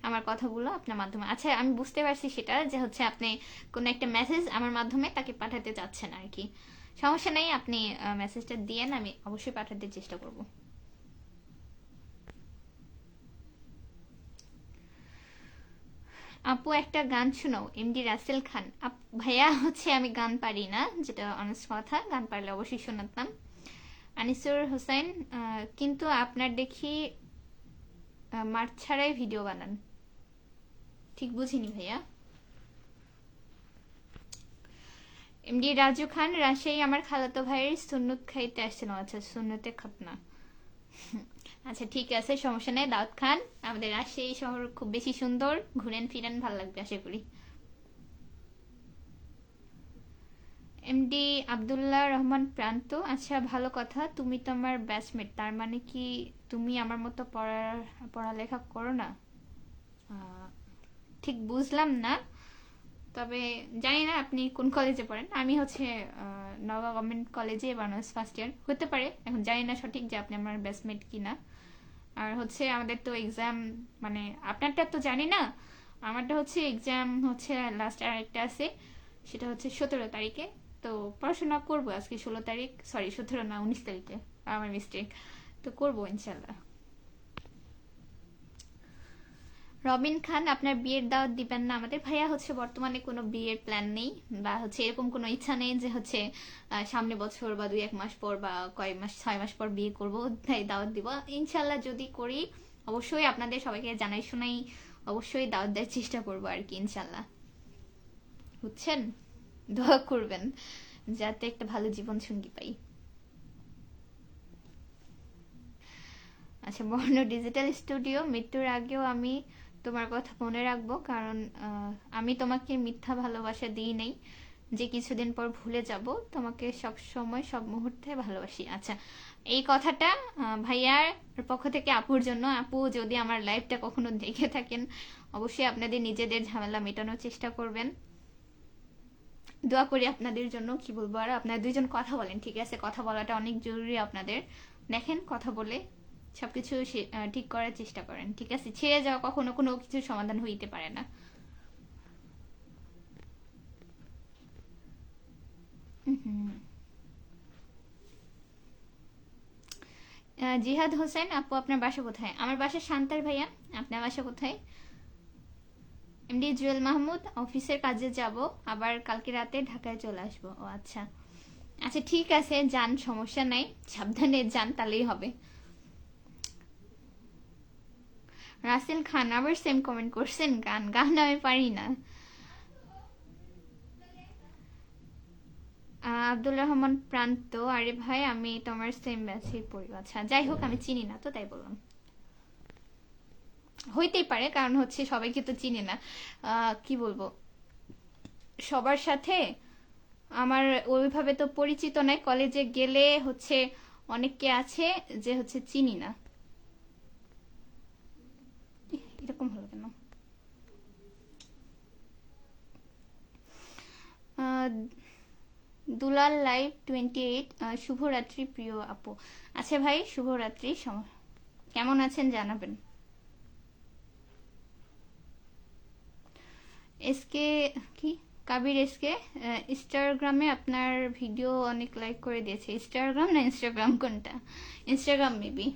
আমার কথাগুলো আপনার মাধ্যমে। আচ্ছা আমি বুঝতে পারছি সেটা, যে হচ্ছে আপনি কোনো একটা মেসেজ আমার মাধ্যমে তাকে পাঠাতে চাচ্ছেন আর কি। সমস্যা নেই, আপনি মেসেজটা দিয়েন, আমি অবশ্যই পাঠাতে চেষ্টা করব। আপু একটা গান শোনাও, এমডি রাসেল খান। ভাইয়া হচ্ছে আমি গান পারি না, যেটা অনেস্ট কথা, গান পারলে অবশ্যই শোনাতাম। আনিসুর হোসেন, কিন্তু আপনার দেখি মাঠ ছাড়াই ভিডিও বানান, ঠিক বুঝিনি ভাইয়া। এমডি রাজু খান, রাজশাহী আমার খালাতো ভাইয়ের সুন্নত খাইতে আসছিল। আচ্ছা সুন্নতে খাতনা, আচ্ছা ঠিক আছে, সমস্যা নেই। দাউদ খান, আমাদের রাজশাহী শহর খুব বেশি সুন্দর, ঘুরেন ফিরেন, ভালো লাগবে আশা করি। এমডি আব্দুল্লাহ রহমান প্রান্ত, আচ্ছা ভালো কথা, তুমি তো আমার ব্যাচমেট, তার মানে কি তুমি আমার মতো পড়ালেখা করো না? আহ, ঠিক বুঝলাম না, তবে জানি না আপনি কোন কলেজে পড়েন। আমি হচ্ছে নওগাঁ গভর্নমেন্ট কলেজে এবার অনার্স ফার্স্ট ইয়ার, হতে পারে, এখন জানি না সঠিক যে আপনি আমার ব্যাচমেট কিনা। আর হচ্ছে আমাদের তো এক্সাম, মানে আপনারটা তো জানি না, আমারটা হচ্ছে এক্সাম হচ্ছে লাস্ট আর একটা আছে, সেটা হচ্ছে 17 তারিখে। তো পড়াশোনা করবো আজকে, 16 তারিখ, সরি 17 না 19 তারিখে, আমার মিস্টেক, তো করবো ইনশাল্লাহ। রবিন খান, আপনার বিয়ের দাওয়াত দিবেন না আমাদের? ভাইয়া হচ্ছে বর্তমানে কোনো বিয়ের প্ল্যান নেই, বা হচ্ছে এরকম কোনো ইচ্ছা নেই যে হচ্ছে সামনে বছর বা 2-1 মাস পর বা কয়েক মাস 6 মাস পর বিয়ে করব, তাই দাওয়াত দিব ইনশাল্লাহ। যদি করি অবশ্যই আপনাদের সবাইকে জানাই শোনাই অবশ্যই দাওয়াত দেওয়ার চেষ্টা করবো আর কি ইনশাল্লাহ, বুঝছেন? দোয়া করবেন যাতে একটা ভালো জীবন সঙ্গী পাই। আচ্ছা বর্ণ ডিজিটাল স্টুডিও, মৃত্যুর আগেও আমি তোমার কথা মনে রাখবো, কারণ আমি তোমাকে মিথ্যা ভালোবাসা দিই নাই, যে কিছুদিন পর ভুলে যাব, তোমাকে সব সময় সব মুহূর্তে ভালোবাসি। আচ্ছা এই কথাটা ভাইয়ার পক্ষ থেকে আপুর জন্য। আপু যদি আমার লাইফটা কখনো দেখে থাকেন অবশ্যই আপনাদের নিজেদের ঝামেলা মেটানোর চেষ্টা করবেন, দোয়া করি আপনাদের জন্য। কি বলবো আর, আপনারা দুইজন কথা বলেন, ঠিক আছে, কথা বলাটা অনেক জরুরি আপনাদের। দেখেন কথা বলে সবকিছু ঠিক করার চেষ্টা করেন, ঠিক আছে? ছেড়ে যাওয়া কখনো কোনো কিছু সমাধান হইতে পারে না। জিহাদ হোসেন, আপু আপনার বাসা কোথায়? আমার বাসা শান্তার ভাইয়া, আপনার বাসা কোথায়? এমডি জুয়েল মাহমুদ, অফিসের কাজে যাব, আবার কালকে রাতে ঢাকায় চলে আসবো। ও আচ্ছা, আচ্ছা ঠিক আছে, যান, সমস্যা নাই, সাবধানে যান, তাহলেই হবে। রাসেল খান আবার সেম কমেন্ট করছেন, গান গান আমি পারি না। আব্দুল রহমান প্রান্ত, আরে ভাই আমি তোমার সেম ব্যাচেই পড়ি। আচ্ছা যাই হোক, আমি চিনি না তো তাই বললাম, হইতেই পারে, কারণ হচ্ছে সবাইকে তো চিনি না। কি বলবো, সবার সাথে আমার ওইভাবে তো পরিচিত নাই, কলেজে গেলে হচ্ছে অনেকে আছে যে হচ্ছে চিনি না। এরকম হলো কেন? আহ, দুলাল লাইভ 28, শুভরাত্রি প্রিয় আপু। আচ্ছা ভাই শুভরাত্রি, কেমন আছেন জানাবেন। এসকে কি, কাবির এসকে, ইনস্টাগ্রামে আপনার ভিডিও অনেক লাইক করে দিয়েছে। ইনস্টাগ্রাম না ইনস্টাগ্রাম কোনটা? Instagram maybe.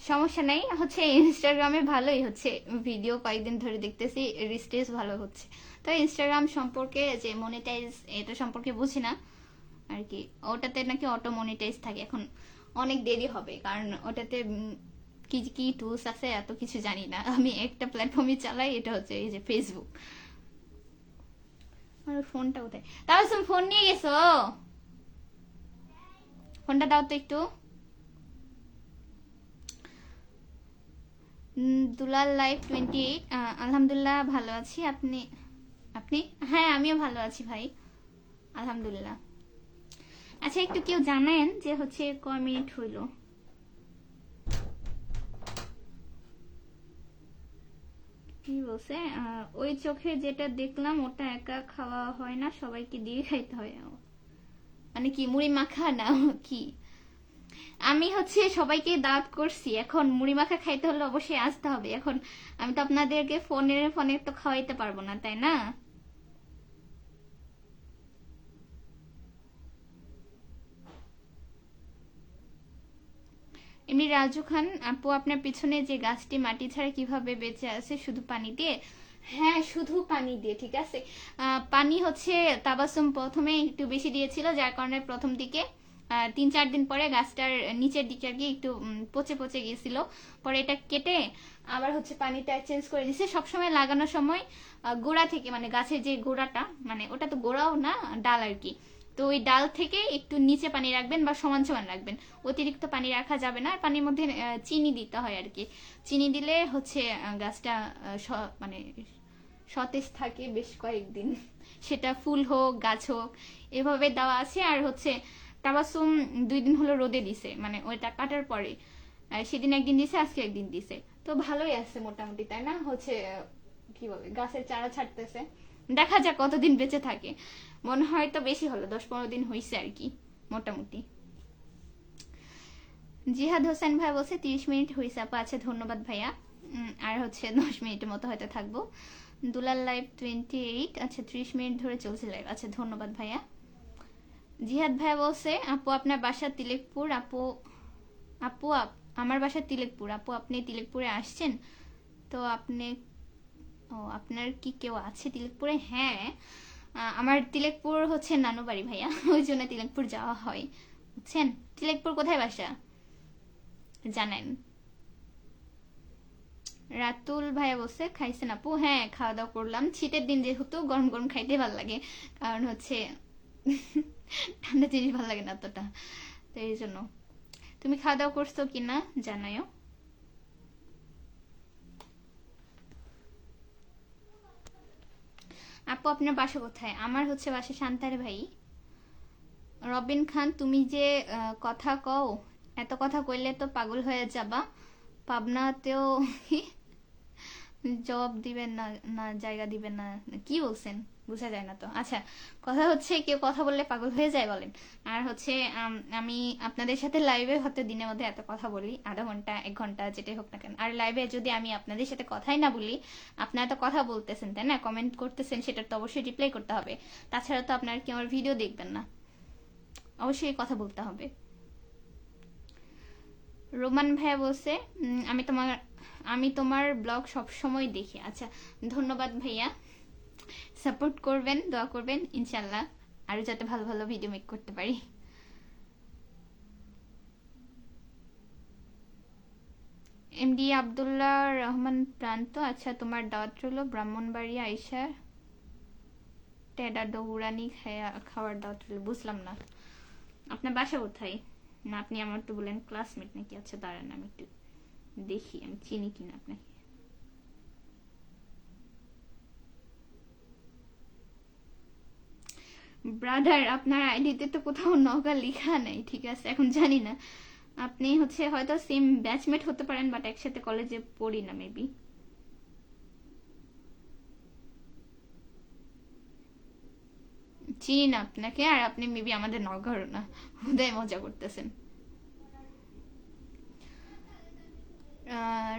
সমস্যা নাই, হচ্ছে ইনস্টাগ্রামে ভালোই হচ্ছে, ভিডিও কয়েকদিন ধরে দেখতেছি রিস্টেজ ভালো হচ্ছে। তো ইনস্টাগ্রাম সম্পর্কে যে মনিটাইজ এটা সম্পর্কে বুঝি না আর কি। ওটাতে নাকি অটো মনিটাইজ থাকে, এখন অনেক দেরি হবে, কারণ ওটাতে কি কি টুলস আছে এত কিছু জানি না। আমি একটা প্ল্যাটফর্মই চালাই, এটা হচ্ছে এই যে ফেসবুক। আর ফোনটা কোথায়? তাহলে তুমি ফোন নিয়ে গেছো? ফোনটা দাও তো একটু। দুলাল লাইভ 28, আলহামদুলিল্লাহ ভালো আছি। আপনি? আপনি? হ্যাঁ আমিও ভালো আছি ভাই, আলহামদুলিল্লাহ। আচ্ছা একটু কেউ জানেন যে হচ্ছে কয় মিনিট হইলো? কি বলছে? ওই চোখে যেটা দেখলাম ওটা একা খাওয়া হয় না, সবাইকে দিয়ে খাইতে হয়। মানে কি মুড়ি মাখা না কি? আমি হচ্ছে সবাইকে দাওয়াত করছি, এখন মুড়ি মাখা খাইতে হলে অবশ্যই আসতে হবে। এখন আমি তো আপনাদেরকে ফোনে ফোনে তো খাওয়াইতে পারবো না, তাই না? এমনি রাজু খান আপু, আপনার পিছনে যে গাছটি মাটি ছাড়া কিভাবে বেঁচে আছে? শুধু পানি দিয়ে? হ্যাঁ শুধু পানি দিয়ে, ঠিক আছে। পানি হচ্ছে তাবাসুম প্রথমে একটু বেশি দিয়েছিল, যার কারণে প্রথম দিকে 3-4 দিন পরে গাছটার নিচের দিকে আর কি একটু পচে পচে গিয়েছিল। পরে এটা কেটে আবার হচ্ছে পানিটা চেঞ্জ করে দিছে। সবসময় লাগানোর সময় গোড়া থেকে, মানে গাছের যে গোড়াটা, মানে ওটা তো গোড়াও না, ডাল আর কি। তো ওই ডাল থেকে একটু নিচে পানি রাখবেন বা সমান সমান রাখবেন, অতিরিক্ত পানি রাখা যাবে না। আর পানির মধ্যে চিনি দিতে হয় আর কি। চিনি দিলে হচ্ছে গাছটা মানে সতেজ থাকে বেশ কয়েকদিন, সেটা ফুল হোক গাছ হোক, এভাবে দেওয়া আছে। আর হচ্ছে তাবাসুম 2 দিন হলো রোদে দিছে, মানে ওইটা কাটার পরে সেদিন একদিন দিছে, আজকে একদিন দিছে। তো ভালোই আছে মোটামুটি, তাই না? হচ্ছে কি বলে, গাছের চারা ছাড়তেছে, দেখা যাক কতদিন বেঁচে থাকে। মনে হয় তো বেশি হলো, 10-15 দিন হয়েছে আর কি মোটামুটি। জিহাদ হোসেন ভাই বলছে 30 মিনিট হয়েছে আপা। আচ্ছা ধন্যবাদ ভাইয়া। আর হচ্ছে 10 মিনিটের মতো হয়তো থাকবো। দুলাল লাইভ 28, আচ্ছা 30 মিনিট ধরে চলছে লাইভ। আচ্ছা ধন্যবাদ ভাইয়া। জিহাদ ভাইয়া বলছে আপু আপনার বাসা তিলেকপুর। আপু আপু আমার বাসা তিলেকপুর। আপু আপনি তিলেকপুরে আসছেন? তো আপনি, ও আপনার কি কেউ আছে তিলেকপুরে? হ্যাঁ আমার তিলেকপুর হচ্ছে নানু বাড়ি ভাইয়া, ওই জন্য তিলেকপুর যাওয়া হয়, বুঝছেন? তিলেকপুর কোথায় বাসা জানেন? রাতুল ভাইয়া বলছে খাইছেন আপু? হ্যাঁ খাওয়া দাওয়া করলাম। শীতের দিন যেহেতু গরম গরম খাইতে ভালো লাগে, কারণ হচ্ছে ঠান্ডা জিনিস ভালো লাগে না অতটা, তো এই জন্য। তুমি খাওয়া দাওয়া করছো কিনা জানাও। আপু আপনার বাসা কোথায়? আমার হচ্ছে বাসা সান্তারে ভাই। রবিন খান তুমি যে কথা কও, এত কথা কইলে তো পাগল হয়ে যাবা। পাবনাতেও জবাব দিবেন না? না জায়গা দিবেন না? কি বলছেন বোঝা যায় না তো। আচ্ছা কথা হচ্ছে কেউ কথা বললে পাগল হয়ে যায় বলেন। আর হচ্ছে আমি আপনাদের সাথে লাইভে হয়তো দিনের মধ্যে এত কথা বলি, আধা ঘন্টা 1 ঘন্টা যেটাই হোক না কেন। আর লাইভে যদি আমি আপনাদের সাথে কথাই না বলি, আপনারা তো কথা বলতেছেন তাই না, কমেন্ট করতেছেন, সেটার তো অবশ্যই রিপ্লাই করতে হবে। তাছাড়া তো আপনারা কি আমার ভিডিও দেখবেন না? অবশ্যই কথা বলতে হবে। রোমান ভাইয়া বলছে আমি তোমার ব্লগ সব সময় দেখি। আচ্ছা ধন্যবাদ ভাইয়া, সাপোর্ট করবেন, দোয়া করবেন ইনশাল্লাহ আরো যাতে ভালো ভালো ভিডিও মেক করতে পারি। এমডি আব্দুল্লাহ রহমান প্রান্ত, আচ্ছা তোমার দাওয়াত রইল ব্রাহ্মণবাড়িয়া আইসা টেডা দৌড়ানি খাওয়ার দাওয়াত রইল। বুঝলাম না আপনার বাসা কোথায়? না আপনি আমার তো বলেন ক্লাসমেট নাকি? আচ্ছা দাঁড়ান আমি একটু দেখি আমি চিনি কিনা আপনাকে। ব্রাদার আপনার আইডিতে তো কোথাও নওগাঁ লেখা নেই, ঠিক আছে? এখন জানি না, আপনি হচ্ছে হয়তো সেম ব্যাচমেট হতে পারেন, বাট একসাথে কলেজে পড়ি না মেবি। চিনি না আপনাকে, আর আপনি মেবি আমাদের নওগাঁরও না, হুদায় মজা করতেছেন।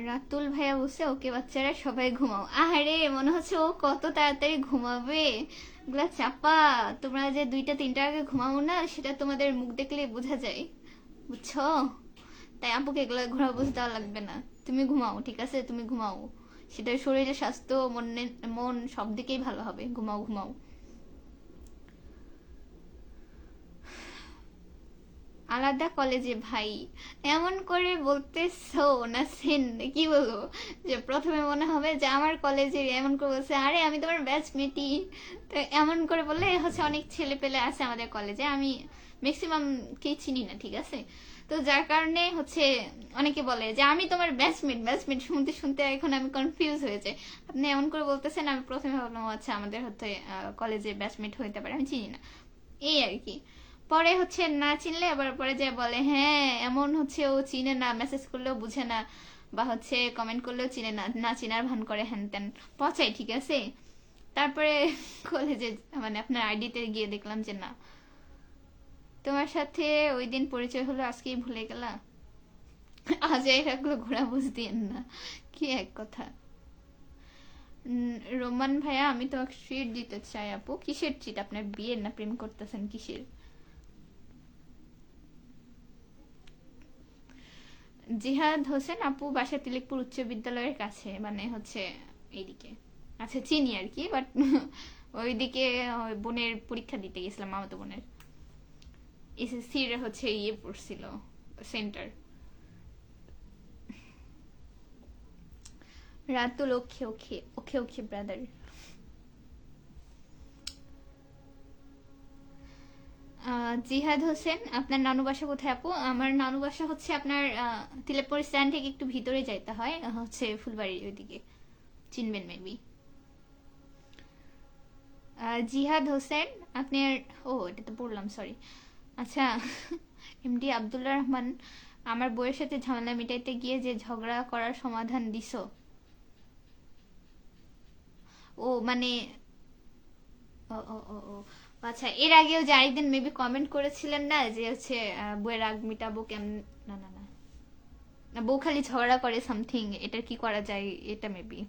রাতুল ভাইয়া বলছে ওকে বাচ্চারা সবাই ঘুমাও। আহারে মনে হচ্ছে ও কত তাড়াতাড়ি ঘুমাবে, এগুলা চাপা। তোমরা যে 2টা 3টা আগে ঘুমাও না, সেটা তোমাদের মুখ দেখলে বোঝা যায়, বুঝছো? তাই আপুকে এগুলো ঘোরা বুঝতে দেওয়া লাগবে না। তুমি ঘুমাও, ঠিক আছে? তুমি ঘুমাও, সেটা শরীরের স্বাস্থ্য, মন সব দিকেই ভালো হবে। ঘুমাও ঘুমাও। আলাদা কলেজে ভাই, এমন করে বলতেছো না সেন, কি বলবো, যে প্রথমে মনে হবে যে আমার কলেজের, এমন করে বলছে আরে আমি তোমার ব্যাচমেটই। তো এমন করে বললে হচ্ছে অনেক ছেলে পেলে আছে আমাদের কলেজে, আমি ম্যাক্সিমাম কে চিনি না, ঠিক আছে? তো যার কারণে হচ্ছে অনেকে বলে যে আমি তোমার ব্যাচমেট। ব্যাচমেট শুনতে শুনতে এখন আমি কনফিউজ হয়ে যাই। আপনি এমন করে বলতেছেন, আমি প্রথমে ভাবলাম আচ্ছা আমাদের হচ্ছে কলেজে ব্যাচমেট হইতে পারে, আমি চিনি না, এই আর কি। পরে হচ্ছে না চিনলে আবার পরে যে বলে হ্যাঁ এমন হচ্ছে ও চিনে না, মেসেজ করলেও বুঝে না, বা হচ্ছে কমেন্ট করলেও চিনে না, না চিনার ভান করে, হ্যান ত্যান পচাই, ঠিক আছে? তারপরে কলেজে মানে আপনার আইডিতে গিয়ে দেখলাম যে না, তোমার সাথে ওই দিন পরিচয় হলো, আজকেই ভুলে গেলা। আজ এই রাখলো, ঘোরা বুঝ দিয়েন না, কি এক কথা। রোমান ভাইয়া, আমি তো ট্রিট দিতে চাই আপু। কিসের ট্রিট? আপনার বিয়ের না প্রেম করতেছেন কিসের? জিহাদ হোসেন আপু বাসা তিলেকপুর উচ্চ বিদ্যালয়ের কাছে, মানে হচ্ছে এইদিকে। আচ্ছা চিনি আর কি, বাট ওইদিকে ওই বোনের পরীক্ষা দিতে গেছিলাম, মামাতো বোনের এসএসসির হচ্ছে ইয়ে পড়ছিল, সেন্টার। রাতুল, ওকে ওকে ওকে ওকে ব্রাদার। জিহাদ হোসেন, আপনার নানু বাসা কোথায় আপু? আমার নানু বাসা হচ্ছে আপনার তিলেকপুর স্ট্যান্ড থেকে একটু ভিতরে যাইতে হয়, হচ্ছে ফুলবাড়ির ওইদিকে, চিনবেন মেবি। জিহাদ হোসেন আপনার, ও এটা তো পড়লাম, সরি। আচ্ছা, এমডি আব্দুল্লাহ রহমান, আমার বউয়ের সাথে ঝামেলা মিটাইতে গিয়ে যে ঝগড়া করার সমাধান দিছো। ও মানে, ও ও ও ও আচ্ছা, এর আগেও যে আরেকদিন মেবি কমেন্ট করেছিলেন না যে হচ্ছে বউয়ের রাগ মিটাবো কেমন, না না না না, বউ খালি ঝগড়া করে সামথিং, এটা কি করা যায়, এটা মেবি,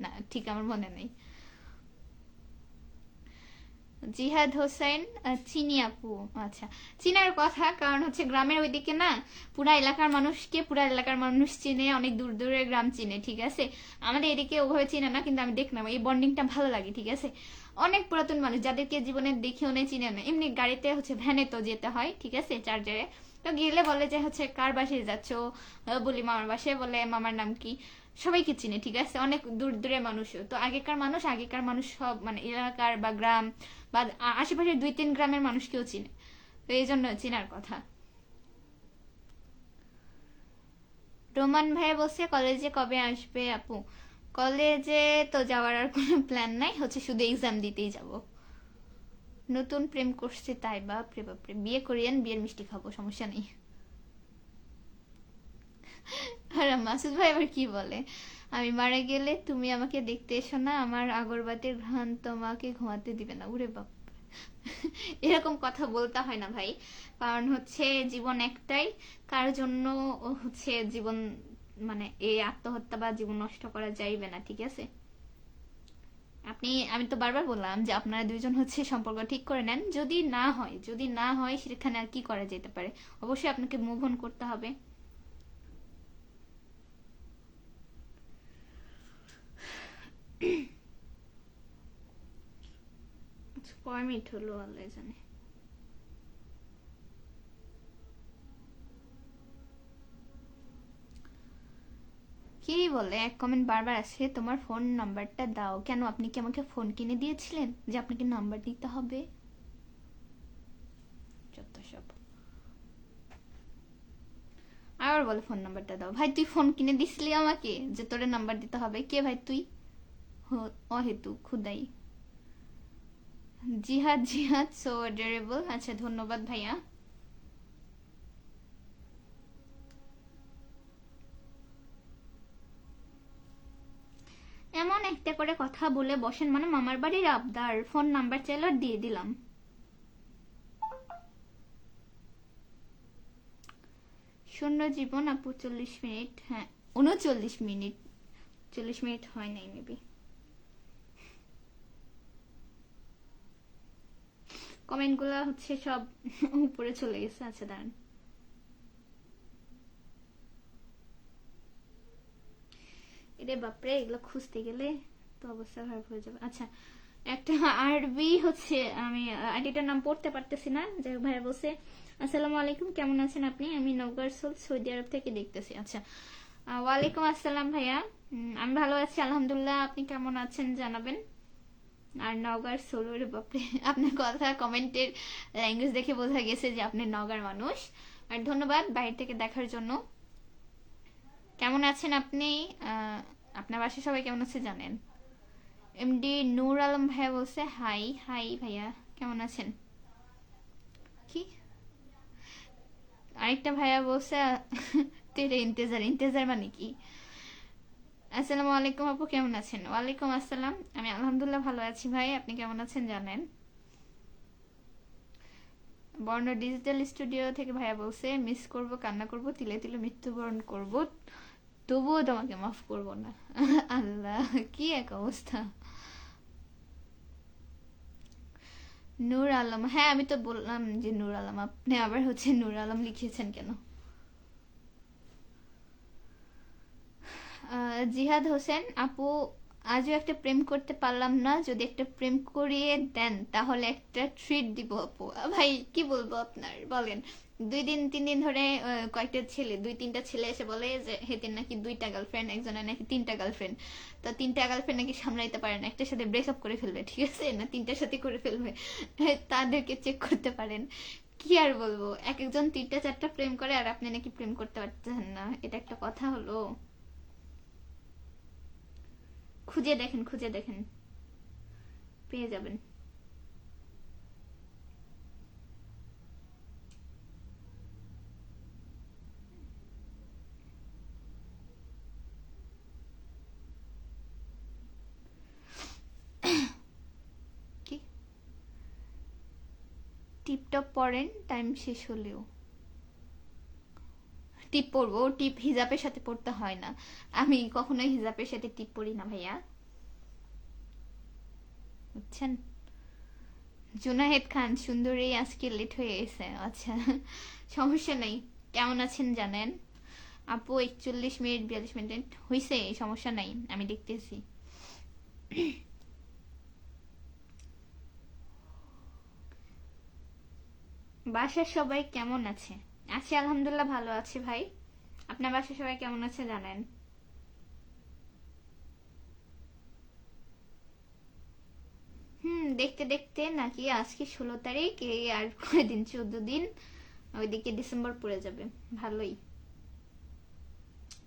না ঠিক আমার মনে নেই। জিহাদ হোসেন, চিনি আপু। আচ্ছা, চিনার কথা, কারণ হচ্ছে গ্রামের ওইদিকে না পুরা এলাকার মানুষ চিনে, অনেক দূর দূরের গ্রাম চিনে, ঠিক আছে? আমাদের এদিকে ওভাবে চিনে না, কিন্তু আমি দেখলাম এই বন্ডিংটা ভালো লাগে, ঠিক আছে? অনেক পুরাতন মানুষ যাদেরকে জীবনে দেখেও নেই, চিনে না, এমনি গাড়িতে হচ্ছে ভ্যানে তো যেতে হয়, ঠিক আছে, চার্জারে। তো গেলে বলে যে হচ্ছে কার বাসায় যাচ্ছ, বলি মামার বাসায়, বলে মামার নাম কি, সবাইকে চিনে, ঠিক আছে? অনেক দূর দূরের মানুষও তো, আগেকার মানুষ সব মানে এলাকার বা গ্রাম বা আশেপাশের 2-3 গ্রামের মানুষকেও চিনে, তো এই জন্য চিনার কথা। রোমান ভাই বলছে কলেজে কবে আসবে আপু? কলেজে তো যাওয়ার আর কোনো প্ল্যান নাই, হচ্ছে শুধু এক্সাম দিতেই যাব। নতুন প্রেম করছে তাই? বাপরে বাপরে, বিয়ে করিয়েন, বিয়ের মিষ্টি খাবো, সমস্যা নেই। আর মাসুদ ভাই আবার কি বলে, আমি মারা গেলে তুমি আমাকে দেখতে এসো না, আমার আগরবাতির ঘ্রাণ তোমাকে ঘুমাতে দিবে না। উরে বাপ, এরকম কথা বলতে হয় না ভাই, কারণ হচ্ছে জীবন একটাই, কার জন্য হচ্ছে জীবন, মানে এই আত্মহত্যা বা জীবন নষ্ট করা যাইবে না, ঠিক আছে? আমি তো বারবার বললাম যে আপনারা দুইজন হচ্ছে সম্পর্ক ঠিক করে নেন, যদি না হয় সেখানে আর কি করা যেতে পারে? অবশ্যই আপনাকে মুভ অন করতে হবে। আচ্ছা, কয় মিনিট হলো আল্লাহ জানে। কি বলে, এক কমেন্ট বারবার আসে, তোমার ফোন নাম্বারটা দাও। কেন, আপনি কি আমাকে ফোন কিনে দিয়েছিলেন যে আপনাকে নাম্বার দিতে হবে? যত সব। আবার বলে ফোন নাম্বারটা দাও। ভাই তুই ফোন কিনে দিছিলি আমাকে যে তোরে নাম্বার দিতে হবে? কে ভাই তুই? অহেতু খুদাই। জিহাদ জিহাদ সো অ্যাডোরেবল। আচ্ছা ধন্যবাদ ভাইয়া। এমন একটা করে কথা বলে বসেন, মানে মামার বাড়ির আবদার, ফোন নাম্বার চাইলো আর দিয়ে দিলাম। শূন্য জীবন আপু 40 মিনিট, হ্যাঁ 39 মিনিট, 40 মিনিট হয় নাই মেবি। কমেন্ট গুলা হচ্ছে সব উপরে চলে গেছে। আচ্ছা দাঁড়ান, রে বাপরে, এগুলো খুঁজতে গেলে তো অবস্থা খারাপ হয়ে যাবে। আচ্ছা, একটা আরবি হচ্ছে, আমি আইডিটার নাম পড়তে পারতেছি না। যাই হোক, ভাইয়া বলছে আসসালামু আলাইকুম, কেমন আছেন আপনি? আমি নওগাঁর সৌদি আরব থেকে দেখতেছি। আচ্ছা, ওয়ালাইকুম আসসালাম ভাইয়া। আমি ভালো আছি আলহামদুলিল্লাহ, আপনি কেমন আছেন জানাবেন। আর নওগাঁর সোলোর বাপরে, আপনার কথা কমেন্টের ল্যাঙ্গুয়েজ দেখে বোঝা গেছে যে আপনি নওগাঁর মানুষ। আর ধন্যবাদ বাইরে থেকে দেখার জন্য। কেমন আছেন আপনি? আপনার বাসায় সবাই কেমন আছে জানেন। এমডি নূর আলম ভাইয়া বলছে হাই হাই ভাইয়া, কেমন আছেন? কি আরেকটা ভাইয়া বলছে তেরে ইন্তেজার, ইন্তেজার মানে কি? আসসালামু আলাইকুম আপু, কেমন আছেন? ওয়ালাইকুম আসসালাম, আমি আলহামদুলিল্লাহ ভালো আছি ভাই, আপনি কেমন আছেন জানেন। বর্ণ ডিজিটাল স্টুডিও থেকে ভাইয়া বলছে মিস করব, কান্না করব, তিলে তিলে মৃত্যুবরণ করব, তবুও তোমাকে মাফ করব না। আল্লাহ, কি এক অবস্থা। নূর আলম, হ্যাঁ আমি তো বললাম যে নূর আলম, আপনি আবার হচ্ছে নূর আলম লিখেছেন কেন? জিহাদ হোসেন আপু, আজও একটা প্রেম করতে পারলাম না, যদি একটা প্রেম করিয়ে দেন তাহলে একটা ট্রিট দিব আপু। ভাই কি বলবো আপনার, বলেন। 2 দিন 3 দিন ধরে কয়েকটা ছেলে, 2-3টা ছেলে এসে বলে যে হেতির নাকি 2টা গার্লফ্রেন্ড, একজনের নাকি 3টা গার্লফ্রেন্ড। তো 3টা গার্লফ্রেন্ড নাকি সামলাইতে পারে না, একটার সাথে ব্রেকআপ করে ফেলবে, ঠিক আছে না 3টার সাথে করে ফেলবে। তাদেরকে চেক করতে পারেন। কি আর বলবো, এক একজন 3টা 4টা প্রেম করে আর আপনি নাকি প্রেম করতে পারতেছেন না, এটা একটা কথা হলো? খুঁজে দেখেন, খুঁজে দেখেন, পেয়ে যাবেন। কি টিপটপ পরেন টাইম শেষ হলেও? টিপ পরবো, টিপ হিজাবের সাথে পড়তে হয় না, আমি কখনোই হিজাবের সাথে টিপ পরি না ভাইয়া, বুঝছেন। জুনাহেদ খান, সুন্দরী আজকে লেট হয়ে গেছে। আচ্ছা, সমস্যা নেই। কেমন আছেন জানেন আপু? 41 মিনিট 42 মিনিট হয়েছে, সমস্যা নাই, আমি দেখতেছি। বাসার সবাই কেমন আছে? আছি আলহামদুলিল্লাহ ভালো আছে ভাই, আপনার বাসার সবাই কেমন আছে জানেন। দেখতে দেখতে নাকি আজকে 16 তারিখ, এই আর কয়দিন, 14 দিন, ওইদিকে ডিসেম্বর পড়ে যাবে। ভালোই,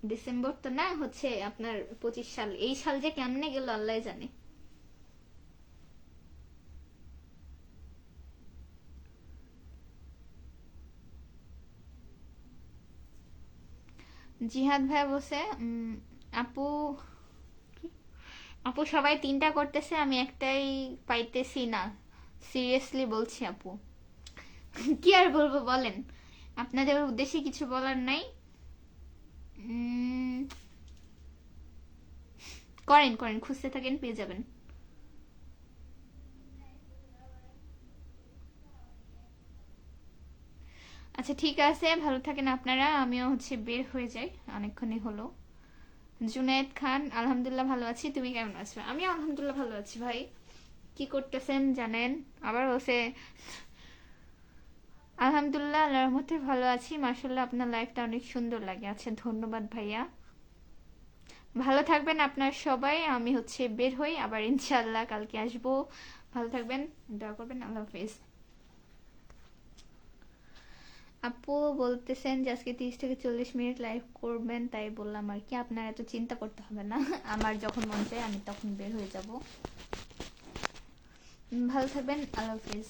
ডিসেম্বর তো না হচ্ছে আপনার 25 সাল, এই সাল যে কেমনে গেল আল্লাহ জানে। জিহাদ ভাই বসে আপু, আপু সবাই 3টা করতেছে, আমি একটাই পাইতেছি না, সিরিয়াসলি বলছি আপু। কি আর বলবো বলেন, আপনাদের উদ্দেশ্যে কিছু বলার নাই। করেন করেন, খুঁজতে থাকেন, পেয়ে যাবেন। আচ্ছা ঠিক আছে, ভালো থাকেন আপনারা, আমিও হচ্ছে বের হয়ে যাই, অনেকক্ষণই হলো। জুনায়েদ খান, আলহামদুলিল্লাহ ভালো আছি, তুমি কেমন আছো? আমি আলহামদুলিল্লাহ ভালো আছি ভাই। কি করতেছেন জানেন? আবার বসে আলহামদুলিল্লাহ আল্লাহর রহমতে ভালো আছি, মাশাআল্লাহ আপনার লাইফটা অনেক সুন্দর লাগে। আচ্ছা ধন্যবাদ ভাইয়া, ভালো থাকবেন আপনার সবাই, আমি হচ্ছে বের হই, আবার ইনশাআল্লাহ কালকে আসবো। ভালো থাকবেন, দোয়া করবেন, আল্লাহ হাফেজ। আপু বলতেছেন যে আজকে 30 থেকে 40 মিনিট লাইভ করবেন, তাই বললাম আর কি, আপনার এত চিন্তা করতে হবে না, আমার যখন মন চায় আমি তখন বের হয়ে যাব। ভালো থাকবেন, আল্লাহ হাফেজ।